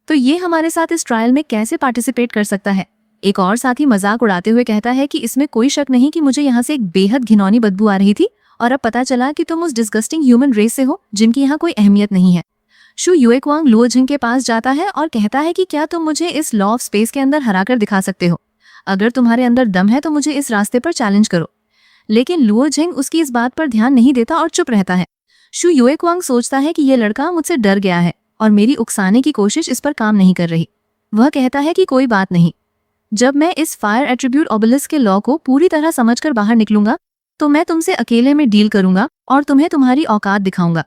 [SPEAKER 1] तो ये हमारे साथ इस ट्रायल में कैसे पार्टिसिपेट कर सकता है। एक और साथी मजाक उड़ाते हुए कहता है कि इसमें कोई शक नहीं कि मुझे यहाँ से एक बेहद घिनौनी बदबू आ रही थी और अब पता चला कि तुम उस डिस्गस्टिंग ह्यूमन रेस से हो जिनकी यहाँ कोई अहमियत नहीं है। शू युएक्वांग लुओ झेंग के पास जाता है और कहता है कि क्या तुम मुझे इस लॉ ऑफ स्पेस के अंदर हराकर दिखा सकते हो? अगर तुम्हारे अंदर दम है तो मुझे इस रास्ते पर चैलेंज करो। लेकिन लुओ झेंग उसकी इस बात पर ध्यान नहीं देता और चुप रहता है। शू युएक्वांग सोचता है कि ये लड़का मुझसे डर गया है और मेरी उकसाने की कोशिश इस पर काम नहीं कर रही। वह कहता है कि कोई बात नहीं, जब मैं इस फायर एट्रीब्यूट ऑबेलिस्क के लॉ को पूरी तरह समझकर बाहर निकलूंगा तो मैं तुमसे अकेले में डील करूंगा और तुम्हें तुम्हारी औकात दिखाऊंगा।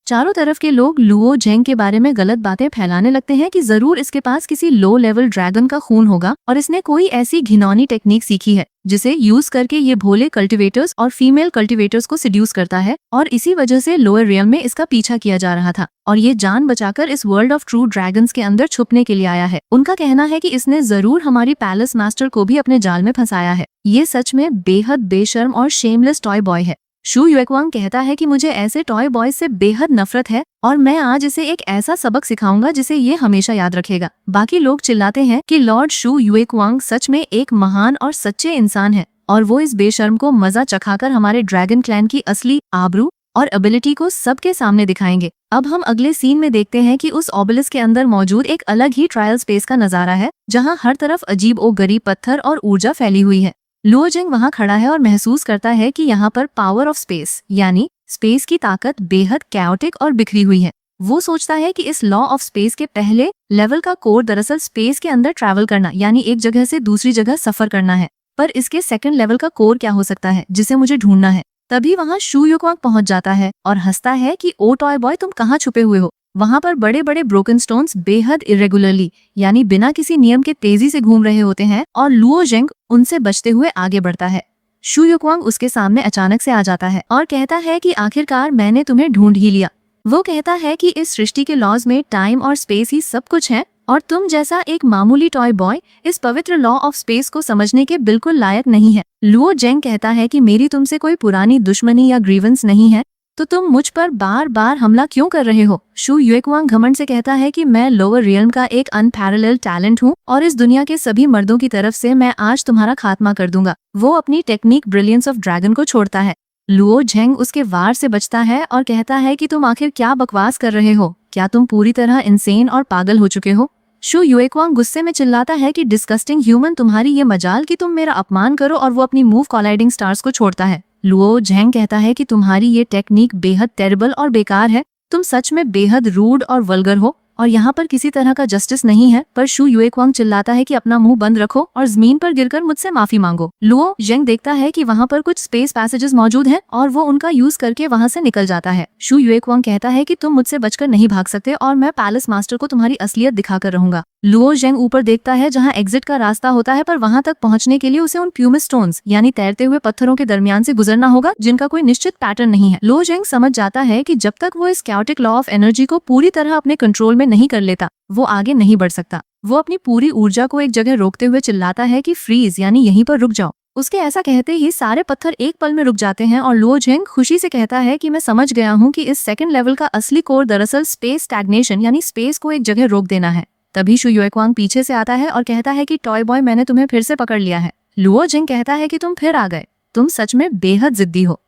[SPEAKER 1] चारों तरफ के लोग लुओ झेंग के बारे में गलत बातें फैलाने लगते हैं कि जरूर इसके पास किसी लो लेवल ड्रैगन का खून होगा और इसने कोई ऐसी घिनौनी टेक्निक सीखी है जिसे यूज करके ये भोले कल्टीवेटर्स और फीमेल कल्टीवेटर्स को सिड्यूस करता है, और इसी वजह से लोअर रियम में इसका पीछा किया जा रहा था और ये जान बचाकर इस वर्ल्ड ऑफ ट्रू ड्रैगन्स के अंदर छुपने के लिए आया है। उनका कहना है कि इसने जरूर हमारी पैलेस मास्टर को भी अपने जाल में फंसाया है। ये सच में बेहद बेशर्म और शेमलेस टॉय बॉय है। शू युएक्वांग कहता है कि मुझे ऐसे टॉय बॉय से बेहद नफरत है और मैं आज इसे एक ऐसा सबक सिखाऊंगा जिसे ये हमेशा याद रखेगा। बाकी लोग चिल्लाते हैं कि लॉर्ड शू युएक्वांग सच में एक महान और सच्चे इंसान है और वो इस बेशर्म को मजा चखाकर हमारे ड्रैगन क्लैन की असली आबरू और एबिलिटी को सबके सामने दिखाएंगे। अब हम अगले सीन में देखते हैं कि उस ऑबेलिस्क के अंदर मौजूद एक अलग ही ट्रायल स्पेस का नजारा है जहाँ हर तरफ अजीब ओ गरीब पत्थर और ऊर्जा फैली हुई है। लुओ झेंग वहां खड़ा है और महसूस करता है कि यहाँ पर पावर ऑफ स्पेस यानी स्पेस की ताकत बेहद कैओटिक और बिखरी हुई है। वो सोचता है कि इस लॉ ऑफ स्पेस के पहले लेवल का कोर दरअसल स्पेस के अंदर ट्रैवल करना यानी एक जगह से दूसरी जगह सफर करना है, पर इसके सेकंड लेवल का कोर क्या हो सकता है जिसे मुझे ढूंढना है। तभी वहाँ शू युएक्वांग पहुंच जाता है और हंसता है कि ओ टॉय बॉय तुम कहाँ छुपे हुए हो। वहाँ पर बड़े बड़े ब्रोकन स्टोन्स बेहद इरेगुलरली यानी बिना किसी नियम के तेजी से घूम रहे होते हैं और लुओ झेंग उनसे बचते हुए आगे बढ़ता है। शू युएक्वांग उसके सामने अचानक से आ जाता है और कहता है कि आखिरकार मैंने तुम्हें ढूंढ ही लिया। वो कहता है कि इस सृष्टि के लॉज में टाइम और स्पेस ही सब कुछ है और तुम जैसा एक मामूली टॉय बॉय इस पवित्र लॉ ऑफ स्पेस को समझने के बिल्कुल लायक नहीं है। लुओ झेंग कहता है कि मेरी तुमसे कोई पुरानी दुश्मनी या ग्रीवेंस नहीं है, तो तुम मुझ पर बार बार हमला क्यों कर रहे हो। शू युएक्वांग घमंड से कहता है कि मैं लोअर रियल्म का एक अनपैरेलल्ड टैलेंट हूँ और इस दुनिया के सभी मर्दों की तरफ से मैं आज तुम्हारा खात्मा कर दूंगा। वो अपनी टेक्निक ब्रिलियंस ऑफ ड्रैगन को छोड़ता है। लुओ झेंग उसके वार से बचता है और कहता है कि तुम आखिर क्या बकवास कर रहे हो, क्या तुम पूरी तरह इंसेन और पागल हो चुके हो। शू युएक्वांग गुस्से में चिल्लाता है कि डिस्कस्टिंग ह्यूमन, तुम्हारी ये मजाल कि तुम मेरा अपमान करो, और वो अपनी मूव कोलाइडिंग स्टार्स को छोड़ता है। लुओ झेंग कहता है कि तुम्हारी ये टेक्निक बेहद टेरिबल और बेकार है, तुम सच में बेहद रूड और वल्गर हो और यहाँ पर किसी तरह का जस्टिस नहीं है। पर शू युएक्वांग चिल्लाता है कि अपना मुंह बंद रखो और जमीन पर गिरकर मुझसे माफी मांगो। लुओ झेंग देखता है कि वहाँ पर कुछ स्पेस पैसेजेस मौजूद हैं और वो उनका यूज करके वहाँ से निकल जाता है। शू युएक्वांग कहता है कि तुम मुझसे बचकर नहीं भाग सकते और मैं पैलेस मास्टर को तुम्हारी असलियत दिखाकर रहूंगा। लुओ झेंग ऊपर देखता है जहाँ एग्जिट का रास्ता होता है, पर वहाँ तक पहुँचने के लिए उसे उन प्यूमिस स्टोन्स यानी तैरते हुए पत्थरों के दरमियान से गुजरना होगा जिनका कोई निश्चित पैटर्न नहीं है। लुओ झेंग समझ जाता है कि जब तक वो इस कैओटिक लॉ ऑफ एनर्जी को पूरी तरह अपने कंट्रोल में नहीं कर लेता वो आगे नहीं बढ़ सकता। वो अपनी पूरी ऊर्जा को एक जगह रोकते हुए चिल्लाता है कि फ्रीज यानी यहीं पर रुक जाओ। उसके ऐसा कहते ही सारे पत्थर एक पल में रुक जाते हैं और लुओ झेंग खुशी से कहता है कि मैं समझ गया हूँ कि इस सेकंड लेवल का असली कोर दरअसल स्पेस स्टैग्नेशन यानी स्पेस को एक जगह रोक देना है। तभी शू युएक्वांग पीछे से आता है और कहता है कि टॉय बॉय, मैंने तुम्हें फिर से पकड़ लिया है। लुओ झेंग कहता है कि तुम फिर आ गए, तुम सच में बेहद जिद्दी हो।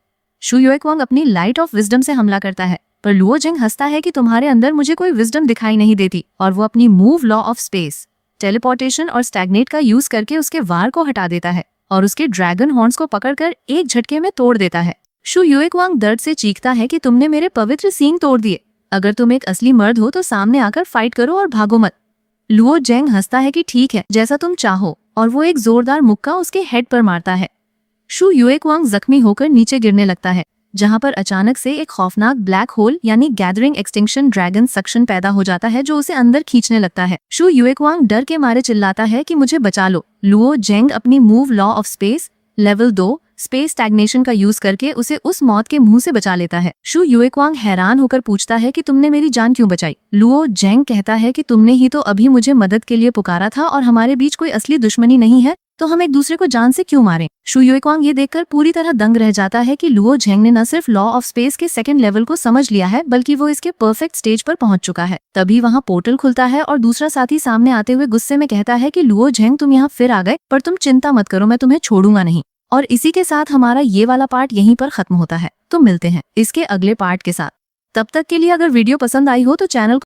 [SPEAKER 1] शू युएक्वांग अपनी लाइट ऑफ विजडम से हमला करता है, पर लुओ झेंग हंसता है कि तुम्हारे अंदर मुझे कोई विजडम दिखाई नहीं देती और वो अपनी move law of space teleportation और स्टैग्नेट का यूज करके उसके वार को हटा देता है और उसके ड्रैगन हॉर्न्स को पकड़कर एक झटके में तोड़ देता है। शू युएक्वांग दर्द से चीखता है कि तुमने मेरे पवित्र सींग तोड़ दिए। अगर तुम एक असली मर्द हो तो सामने आकर फाइट करो और भागो मत। लुओ जेंग हंसता है कि ठीक है, जैसा तुम चाहो, और वो एक जोरदार मुक्का उसके हेड पर मारता है। शू युएक्वांग जख्मी होकर नीचे गिरने लगता है, जहां पर अचानक से एक खौफनाक ब्लैक होल यानी गैदरिंग एक्सटिंक्शन ड्रैगन सक्शन पैदा हो जाता है जो उसे अंदर खींचने लगता है। शू युएक्वांग डर के मारे चिल्लाता है कि मुझे बचा लो। लुओ जेंग अपनी move law of space level 2 space stagnation का यूज करके उसे उस मौत के मुंह से बचा लेता है। शू युएक्वांग हैरान होकर पूछता है कि तुमने मेरी जान क्यों बचाई। लुओ जेंग कहता है कि तुमने ही तो अभी मुझे मदद के लिए पुकारा था और हमारे बीच कोई असली दुश्मनी नहीं है, तो हम एक दूसरे को जान से क्यों मारें। शू युएक्वांग ये देखकर पूरी तरह दंग रह जाता है कि लुओ जेंग ने न सिर्फ लॉ ऑफ स्पेस के सेकंड लेवल को समझ लिया है, बल्कि वो इसके परफेक्ट स्टेज पर पहुंच चुका है। तभी वहां पोर्टल खुलता है और दूसरा साथी सामने आते हुए गुस्से में कहता है कि लुओ जेंग तुम यहाँ फिर आ गए, पर तुम चिंता मत करो, मैं तुम्हें छोड़ूंगा नहीं। और इसी के साथ हमारा ये वाला पार्ट यहीं पर खत्म होता है। तो मिलते हैं इसके अगले पार्ट के साथ। तब तक के लिए अगर वीडियो पसंद आई हो तो चैनल